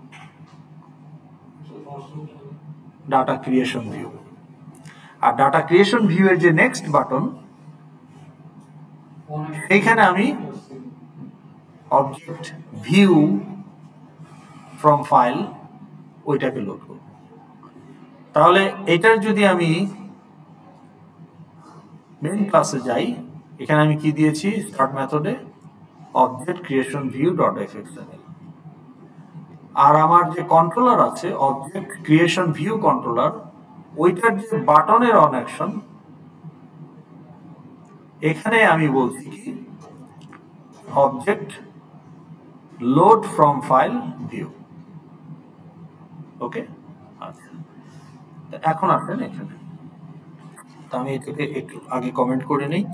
Data creation view. আর ডাটা ক্রিয়েশন ভিউ এর যে নেক্সট বাটন, এইখানে আমি অবজেক্ট ভিউ ফ্রম ফাইল ওইটাকে লোড করব। তাহলে এটার যদি আমি মেইন ক্লাসে যাই, এখানে আমি কি দিয়েছি স্টার্ট মেথডে অবজেক্ট ক্রিয়েশন ভিউ ডট এফএক্সএমএল। আর আমার যে কন্ট্রোলার আছে অবজেক্ট ক্রিয়েশন ভিউ কন্ট্রোলার, ওইটার যে বাটনের অন অ্যাকশন, এখানে আমি বলছি কি object load from file view. Okay, আচ্ছা এখন আসবেন এখানে। তো আমি এটাকে একটু আগে কমেন্ট করে নিই।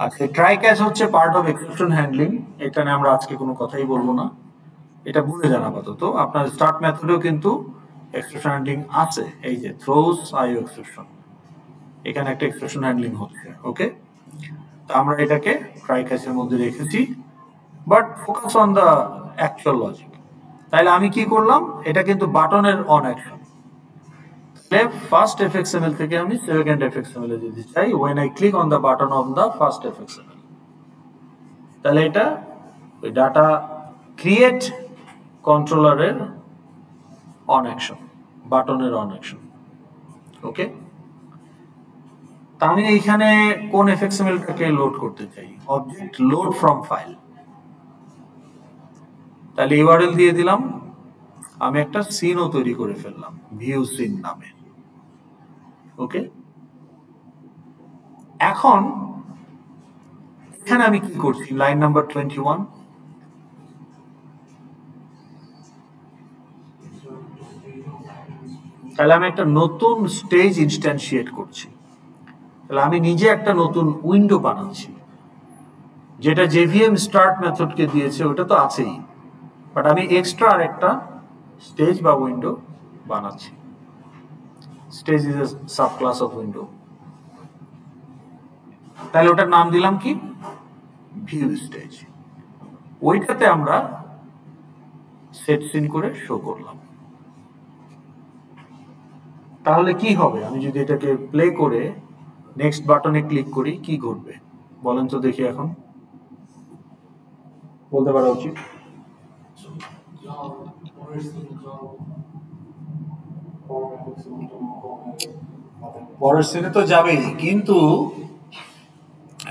আচ্ছা, ট্রাই ক্যাচ হচ্ছে পার্ট অফ এক্সেপশন হ্যান্ডলিং। এটা নিয়ে আমরা আজকে কোনো কথাই বলবো না, এটা ভুলে যান আপাতত। আপনার স্টার্ট মেথডেও কিন্তু এক্সেপশন হ্যান্ডলিং আছে, এই যে থ্রোস আইও এক্সেপশন, এখানে একটা এক্সেপশন হ্যান্ডলিং হচ্ছে। ওকে, তো আমরা এটাকে ট্রাই ক্যাচের মধ্যে রেখেছি, but focus on the actual logic. তাহলে আমি কি করলাম, এটা কিন্তু বাটনের অন অ্যাকশন। ফার্স্ট এফএক্সএমএল থেকে আমি সেকেন্ড এফএক্সএমএল এ যেতে চাই when I click on the button of the first এফএক্সএমএল। তাহলে এটা ওই ডাটা ক্রিয়েট কন্ট্রোলারের অন অ্যাকশন, বাটনের অন অ্যাকশন। ওকে, তা আমি এইখানে কোন এফএক্সএমএলটাকে লোড করতে চাই, অবজেক্ট লোড ফ্রম ফাইল। তাহলে ইউআরএল দিয়ে দিলাম, আমি একটা সিনও তৈরি করে ফেললাম ভিউ সিন নামে। ওকে, এখন এখানে আমি কি করছি, লাইন নাম্বার 21, তাহলে আমি একটা নতুন স্টেজ ইনস্ট্যান্সিয়েট করছি। তাহলে আমি নিজে একটা নতুন উইন্ডো বানাচ্ছি, যেটা জেভিএম স্টার্ট মেথডকে দিয়েছে ওটা তো আছেই, বাট আমি এক্সট্রা আরেকটা স্টেজ বা উইন্ডো বানাচ্ছি। Stage is a sub class of window. তাহলে ওটার নাম দিলাম কি, ভিউ স্টেজ। ওইটাতে আমরা সেট সিন করে শো করলাম। তাহলে কি হবে, আমি যদি এটাকে প্লে করে নেক্সট বাটনে ক্লিক করি, কি ঘটবে বলেন তো দেখি। এখন বলতে পারা উচিত। পরের সিনে তো যাবেই, কিন্তু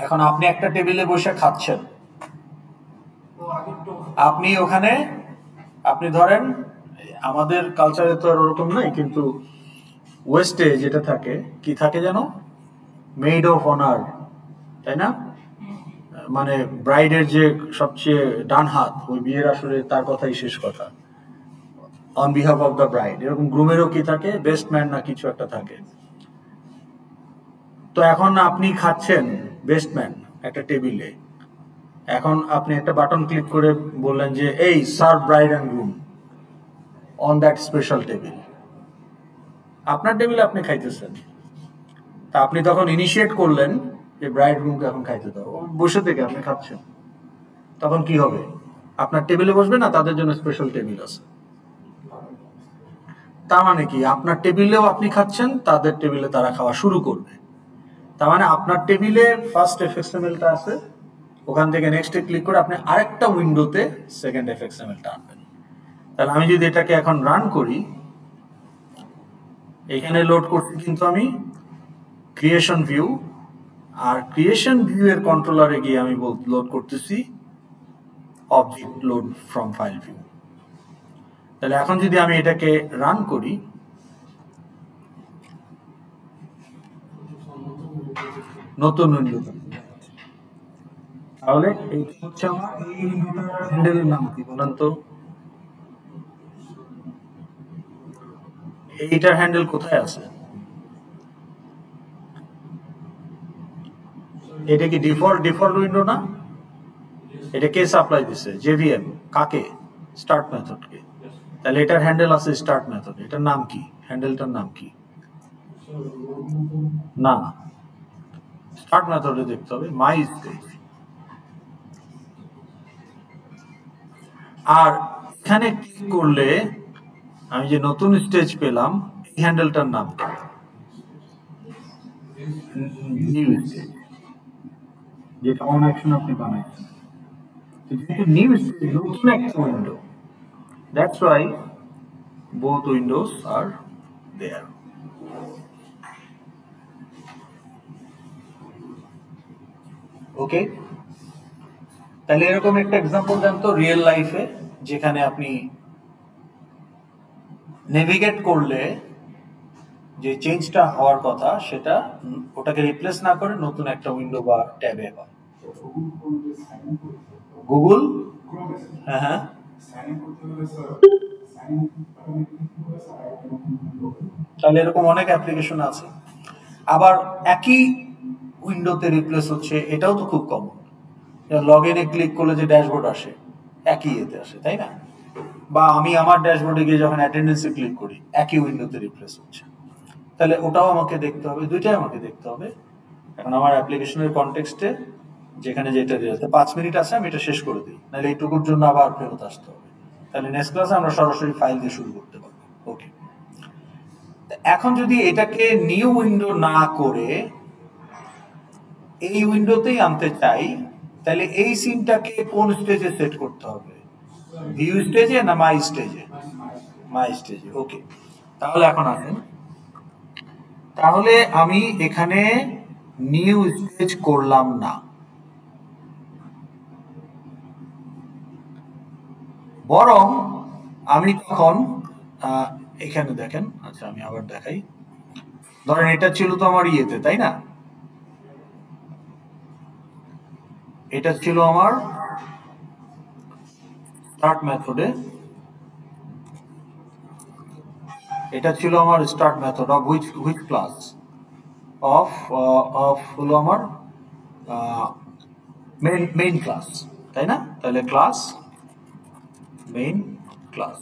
এখন আপনি একটা টেবিলে বসে খাচ্ছেন, আপনি ওখানে, আপনি ধরেন আমাদের কালচারে তো আর ওরকম নাই, কিন্তু ওয়েস্টে যেটা থাকে, কি থাকে যেন, মেইড অফ অনার, তাই না? মানে ব্রাইডের যে সবচেয়ে ডান হাত, ওই বিয়ের আসলে তার কথাই শেষ কথা, on behalf of the bride. এরকম গ্রুমেরও কি থাকে, বেস্ট ম্যান না কিছু একটা থাকে। তো এখন আপনি খাচ্ছেন বেস্ট ম্যান একটা টেবিলে, এখন আপনি একটা বাটন ক্লিক করে বললেন যে এই serve bride and groom on that special table. আপনার টেবিলে আপনি খাইতেছেন, তা আপনি তখন ইনিশিয়েট করলেন যে ব্রাইড গ্রুমকে এখন খাইতে দাও, বসে থেকে আপনি খাচ্ছেন। তখন কি হবে, আপনার টেবিলে বসবে না, তাদের জন্য স্পেশাল টেবিল আছে। তার মানে কি, আপনার টেবিলেও আপনি খাচ্ছেন, তাদের টেবিলে তারা খাওয়া শুরু করবে। তার মানে আপনার টেবিলে ফার্স্ট এফএক্সএমএলটা আছে, ওখান থেকে নেক্সটে ক্লিক করে আপনি আরেকটা উইন্ডোতে সেকেন্ড এফএক্সএমএলটা আনবেন। তাহলে আমি যদি এটাকে এখন রান করি, এখানে লোড করছি কিন্তু আমি ক্রিয়েশন ভিউ, আর ক্রিয়েশন ভিউ এর কন্ট্রোলারে গিয়ে আমি লোড করতেছি object load from file view. তাহলে এখন যদি আমি এটাকে রান করি, নতুন উইন্ডো, তাহলে এইটা হচ্ছে আমার এই উইন্ডোটার হ্যান্ডেলের নাম কি বলেন তো, এইটার হ্যান্ডেল কোথায় আছে? এটা কি ডিফল্ট উইন্ডো না? এটা কে সাপ্লাই দিছে? জেভিএম। কাকে? স্টার্ট মেথডকে। তাহলে এটার হ্যান্ডেল আছে স্টার্ট মেথড। এটার নাম কি, হ্যান্ডেলটার নাম কি? না, স্টার্ট মেথডে দেখতে হবে মাই স্টেজ। আর এখানে ক্লিক করলে আমি যে নতুন স্টেজ পেলাম, এই হ্যান্ডেলটার নাম কি? New stage. যেটা অন অ্যাকশন আপনি বানাইছেন। তো যেহেতু নিউ স্টেজ নতুন একটা window, that's why both windows are there. ওকে, তাহলে এরকম একটা এক্সাম্পল দেন তো রিয়েল লাইফে, যেখানে আপনি নেভিগেট করলে যে চেঞ্জটা হওয়ার কথা সেটা ওটাকে রিপ্লেস না করে নতুন একটা উইন্ডো বা ট্যাবে হয়। গুগল, হ্যাঁ হ্যাঁ, তাহলে এরকম অনেক অ্যাপ্লিকেশন আছে। আবার একই উইন্ডোতে রিপ্লেস হচ্ছে, এটাও তো খুব কমন। লগ ইনে ক্লিক করলে যে ড্যাশবোর্ড আসে একই এতে আসে, তাই না? বা আমি আমার ড্যাশবোর্ডে গিয়ে যখন অ্যাটেন্ডেন্সে ক্লিক করি একই উইন্ডোতে রিপ্লেস হচ্ছে, তাহলে ওটাও আমাকে দেখতে হবে, দুইটাই আমাকে দেখতে হবে। এখন আমার অ্যাপ্লিকেশনের কনটেক্সটে যেখানে যেটা দিয়েছে 5 মিনিট আছে, আমি এটা শেষ করে দিই, নাহলে এইটুকুর জন্য আবার ফেরত আসতে হবে। তাহলে নেক্সট ক্লাসে আমরা সরাসরি ফাইল দিয়ে শুরু করতে পারবো। ওকে, এখন যদি এটাকে নিউ উইন্ডো না করে এই উইন্ডোতেই আনতে চাই, তাহলে এই সিনটাকে কোন স্টেজে সেট করতে হবে? ভিউ স্টেজে না মাই স্টেজে? মাই স্টেজে। ওকে, তাহলে এখন আসেন, তাহলে আমি এখানে নিউ স্টেজ করলাম না, বরং আমি তখন এখানে দেখেন, আচ্ছা আমি আবার দেখাই, ধরেন এটা ছিল তো আমার ইয়েতে, তাই না? এটা ছিল আমার স্টার্ট মেথডে, এটা ছিল আমার start method of which class of হলো আমার মেইন ক্লাস, তাই না? তাহলে ক্লাস মেইন ক্লাস,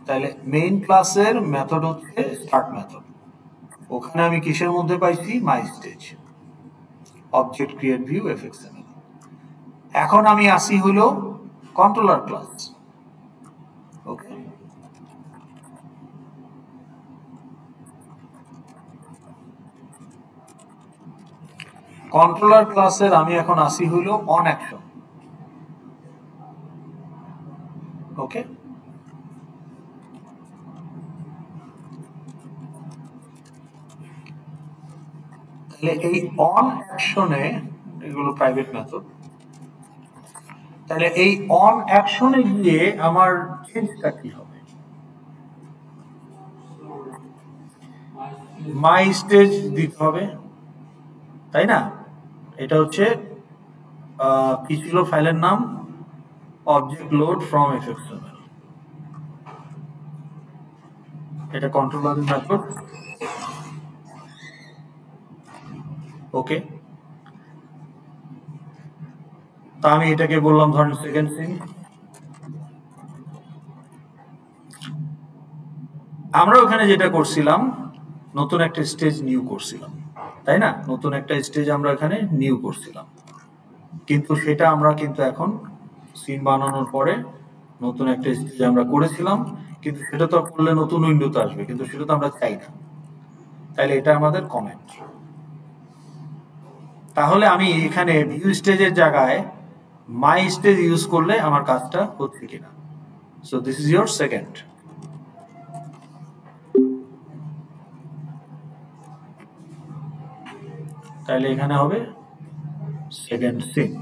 তাহলে মেইন ক্লাসের মেথড হচ্ছে স্টার্ট মেথড। ওখানে আমি কিসের মধ্যে পাইছি? মাই স্টেজ, অবজেক্ট ক্রিয়েট ভিউ এফএক্সএমএল। এখন আমি আসি হলো কন্ট্রোলার ক্লাস। ওকে, কন্ট্রোলার ক্লাসের আমি এখন আসি হইল অন অ্যাকশন। ওকে, তাহলে এই অন অ্যাকশনে, এগুলো প্রাইভেট মেথড, তাহলে এই অন অ্যাকশনে গিয়ে আমার চেঞ্জটা কি হবে? মাই স্টেজ দিতে হবে, তাই না? এটা হচ্ছে কি ছিল ফাইলের নাম? Object load from FXML. এটা কন্ট্রোলারের মেথড। ওকে, তা আমি এটাকে বললাম ধরেন সেকেন্ড সিন। আমরা ওখানে যেটা করছিলাম, নতুন একটা স্টেজ নিউ করছিলাম, তাই না? নতুন একটা স্টেজ আমরা এখানে নিউ করছিলাম, কিন্তু সেটা আমরা কিন্তু এখন সিন বানানোর পরে নতুন একটা স্টেজ আমরা করেছিলাম, কিন্তু সেটা তো করলে নতুন উইন্ডোতে আসবে, কিন্তু সেটা তো আমরা চাই না। তাহলে এটা আমাদের কমেন্ট। তাহলে আমি এখানে ভিউ স্টেজের জায়গায় মাই স্টেজ ইউজ করলে আমার কাজটা হচ্ছে কিনা। So this is your second. তাহলে এখানে হবে সেকেন্ড সিন।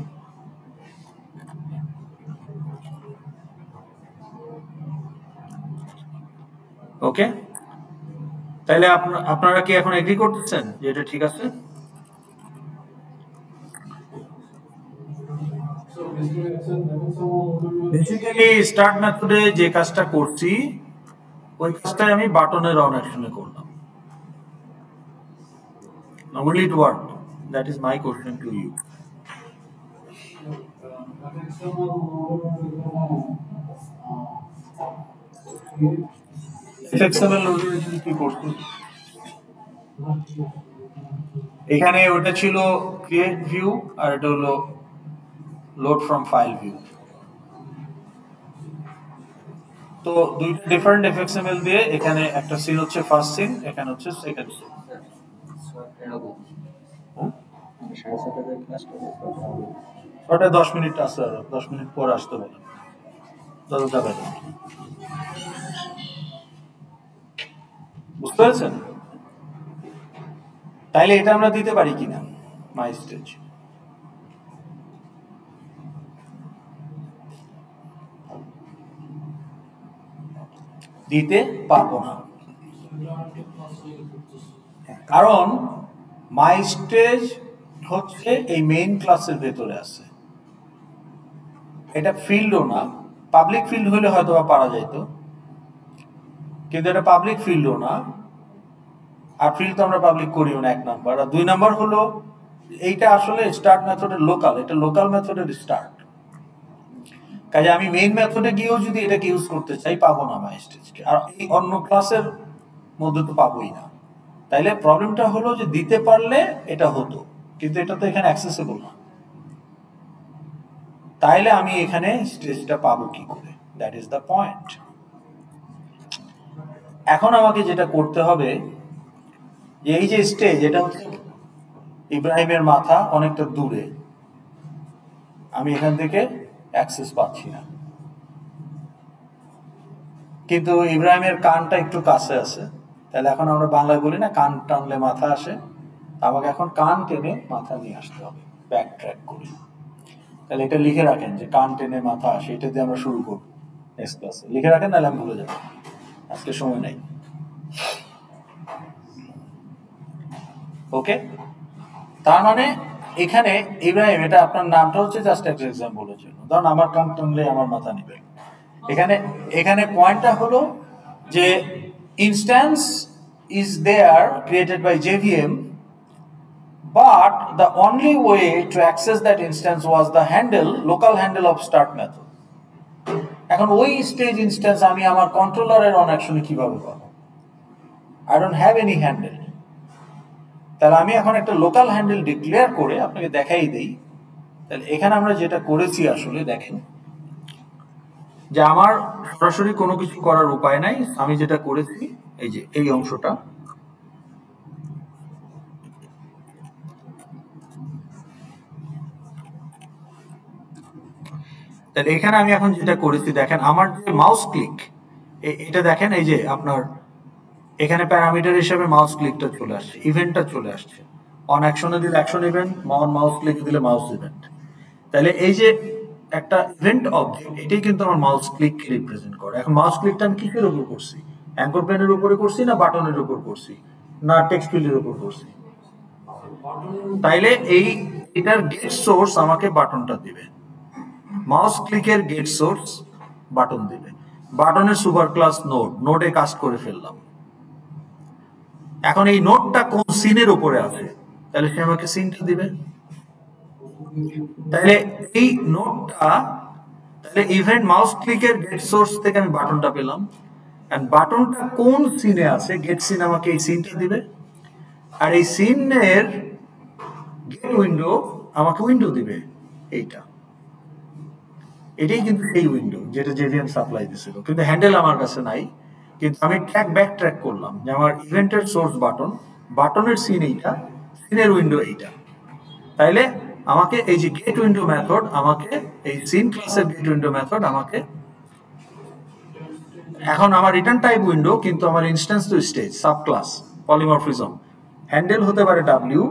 ওকে, তাহলে আপনারা কি এখন এগ্রি করতেছেন যে এটা ঠিক আছে? বেসিক্যালি স্টার্ট মেথডে যে কাজটা করছি ওই কাজটাই আমি বাটনের অন অ্যাকশনে করলাম। Now will it work? That is my question to you. এফএক্সএমএল কি করছি? এখানে ওটা ছিল ক্রিয়েট ভিউ আর এটা হলো লোড ফ্রম ফাইল ভিউ। তো দুইটা ডিফারেন্ট এফএক্সএমএল দিয়ে এখানে একটা সিন হচ্ছে ফার্স্ট সিন, এখানে হচ্ছে সেকেন্ড সিন। ছটায় 10 মিনিট আছে, আর 10 মিনিট পর আসতে বলেন, দরজা বেজে। বুঝতে পেরেছেন? তাইলে এটা আমরা দিতে পারি কিনা মাই স্টেজ? দিতে পারবো না, কারণ মাই স্টেজ হচ্ছে এই মেইন ক্লাসের ভেতরে আছে। এটা ফিল্ডও না, পাবলিক ফিল্ড হলে হয়তো বা পারা যাইতো, কিন্তু এটা পাবলিক ফিল্ডও না। আর ফিল্ড তো আমরা পাবলিক করিও না, 1 নাম্বার। আর 2 নাম্বার হলো এইটা আসলে স্টার্ট মেথডের লোকাল, এটা লোকাল মেথডের স্টার্ট। কাজে আমি মেইন মেথডে গিয়েও যদি এটাকে ইউজ করতে চাই, পাবো না মাই স্টেজকে, আর এই অন্য ক্লাসের মধ্যে তো পাবোই না। তাইলে প্রবলেমটা হলো যে দিতে পারলে এটা হতো, কিন্তু এটা তো এখানে অ্যাক্সেসিবল না। তাইলে আমি এখানে স্টেজটা পাবো কি করে? That is the point. এখন আমাকে যেটা করতে হবে, যে এই যে স্টেজ, এটা হচ্ছে ইব্রাহিমের মাথা অনেকটা দূরে, আমি এখান থেকে অ্যাক্সেস পাচ্ছি না, কিন্তু ইব্রাহিমের কানটা একটু কাছে আছে। তাহলে এখন আমরা বাংলায় বলি না, কান টানলে মাথা আসে। আমাকে এখন কান টেনে মাথা নিয়ে আসতে হবে, ব্যাক ট্র্যাক করি। তাহলে এটা লিখে রাখেন যে কান টেনে মাথা আসে, এটা দিয়ে আমরা শুরু করব নেক্সট ক্লাসে। লিখে রাখেন, নাহলে আমি ভুলে যাবো, আজকে সময় নাই। ওকে, তার মানে এখানে ইব্রাহিম, এটা আপনার নামটা হচ্ছে জাস্ট একটা এক্সাম্পলের জন্য। ধরুন আমার কান টানলে আমার মাথা নিবে। এখানে পয়েন্টটা হলো যে instance is there created by JVM, but the only way to access that instance was the local handle of start method. এখন ওই স্টেজ ইনস্ট্যান্স আমি আমার কন্ট্রোলারের অন অ্যাকশনে কিভাবে পাবো? I don't have any handle. তাহলে আমি এখন একটা লোকাল হ্যান্ডেল ডিক্লেয়ার করে আপনাকে দেখাই দেই। তাহলে এখানে আমরা যেটা করেছি আসলে দেখেন, যে আমার সরাসরি কোনো কিছু করার উপায় নাই। আমি যেটা করেছি, এই যে এই অংশটা, তাহলে এখানে আমি এখন যেটা করেছি দেখেন, আমার যে মাউস ক্লিক, এটা দেখেন, এই যে আপনার এখানে প্যারামিটার হিসেবে মাউস ক্লিকটা চলে আসছে, ইভেন্টটা চলে আসছে। অন অ্যাকশনে দিলে action event, on mouse click দিলে মাউস ইভেন্ট। তাহলে এই যে একটা ইভেন্ট অবজেক্ট, এটাই কিন্তু আমার মাউস ক্লিক রিপ্রেজেন্ট করে। এখন মাউস ক্লিকটা আমি কিসের উপর করছি? অ্যাঙ্কর প্যানের উপরে করছি, না বাটনের উপর করছি, না টেক্সট ফিল্ডের উপর করছি? তাইলে এটার গেট সোর্স আমাকে বাটনটা দিবে। মাউস ক্লিকের গেট সোর্স বাটন দিবে। বাটনের সুপার ক্লাস নোডে কাজ করে ফেললাম। এখন এই নোডটা কোন সিনের উপরে আছে, তাহলে সে আমাকে সিনটা দিবে। তাহলে এই নোডটা, তাহলে ইভেন্ট মাউস ক্লিকের গেট সোর্স থেকে আমি বাটনটা পেলাম, এন্ড বাটনটা কোন সিনে আছে, গেট সিন আমাকে এই সিনটা দিবে। আর এই সিনের গেট উইন্ডো আমাকে উইন্ডো দিবে, এইটা। এটাই কিন্তু এই উইন্ডো যেটা JVM সাপ্লাই দিছিল, কিন্তু হ্যান্ডেল আমার কাছে নাই। কিন্তু আমি ব্যাক ট্র্যাক করলাম যে আমার ইভেন্টের সোর্স বাটন, বাটনের সিন এইটা, সিনের উইন্ডো এইটা। তাইলে আমাকে এই যে গেট উইন্ডো মেথড, আমাকে এই সিন ক্লাসের গেট উইন্ডো মেথড আমাকে, এখন আমার রিটার্ন টাইপ উইন্ডো, কিন্তু আমার ইনস্ট্যান্স তো stage, sub class, polymorphism. Handle হতে পারে W,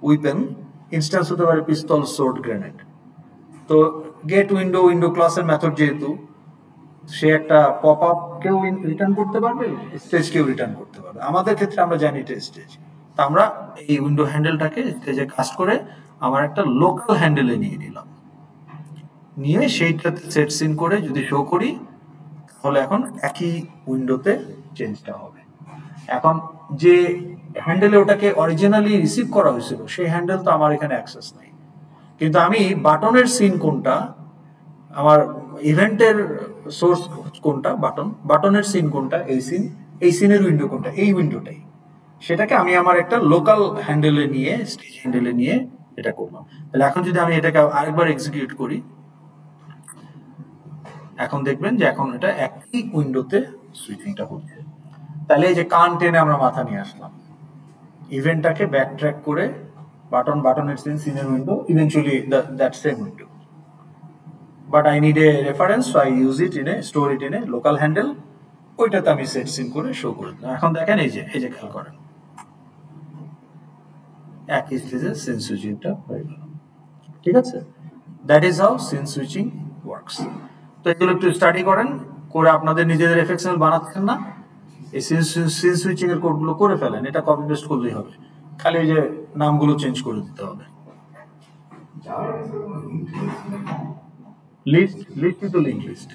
উইপেন, ইনস্ট্যান্স হতে পারে পিস্তল, সোর্ড, গ্রেনেড। তো গেট উইন্ডো ক্লাসের মেথড যেহেতু, সে একটা পপ আপ কেউ রিটার্ন করতে পারবে, স্টেজ কেউ রিটার্ন করতে পারবে। আমাদের ক্ষেত্রে আমরা জানি এটা স্টেজ, তা আমরা এই উইন্ডো হ্যান্ডেলটাকে স্টেজে কাস্ট করে আমার একটা লোকাল হ্যান্ডেলে নিয়ে নিলাম, নিয়ে সেইটাতে সেট সিন করে যদি শো করি, তাহলে এখন একই উইন্ডোতে চেঞ্জটা হবে। এখন যে হ্যান্ডেলে ওটাকে অরিজিনালি রিসিভ করা হয়েছিল, সেই হ্যান্ডেল তো আমার এখানে অ্যাক্সেস নাই, কিন্তু আমি বাটনের সিন কোনটা, আমার ইভেন্টের সোর্স কোনটা, বাটনের সিন কোনটা, এই সিনের উইন্ডো কোনটা, এই উইন্ডোটাই, সেটাকে আমি আমার একটা লোকাল হ্যান্ডেলে নিয়ে, স্টেজ হ্যান্ডেলে নিয়ে এটা করলাম। তাহলে এখন যদি আমি এটাকে আরেকবার এক্সিকিউট করি, এখন দেখবেন যে এখন এটা একই উইন্ডোতে সুইচিংটা হচ্ছে। তাহলে এই যে কান টেনে আমরা মাথা নিয়ে আসলাম, ইভেন্টটাকে ব্যাক ট্র্যাক করে button it's in senior window, eventually that same window. But I need a reference, so I use it in a store it in a local handle. ওইটাতে আমি সেট সিন করে শো করে দিলাম। এখন দেখেন এই যে খেয়াল করেন একই স্টেজে সিন সুইচিংটা হয়ে গেল। ঠিক আছে, that is how scene switching works. তো এগুলো একটু স্টাডি করেন, করে আপনাদের নিজেদের এফএক্সএমএল বানাচ্ছেন না, এই সিন সুইচিং এর কোডগুলো করে ফেলেন, এটা কপি পেস্ট করলেই হবে, খালি ওই যে নামগুলো চেঞ্জ করে দিতে হবে। List list list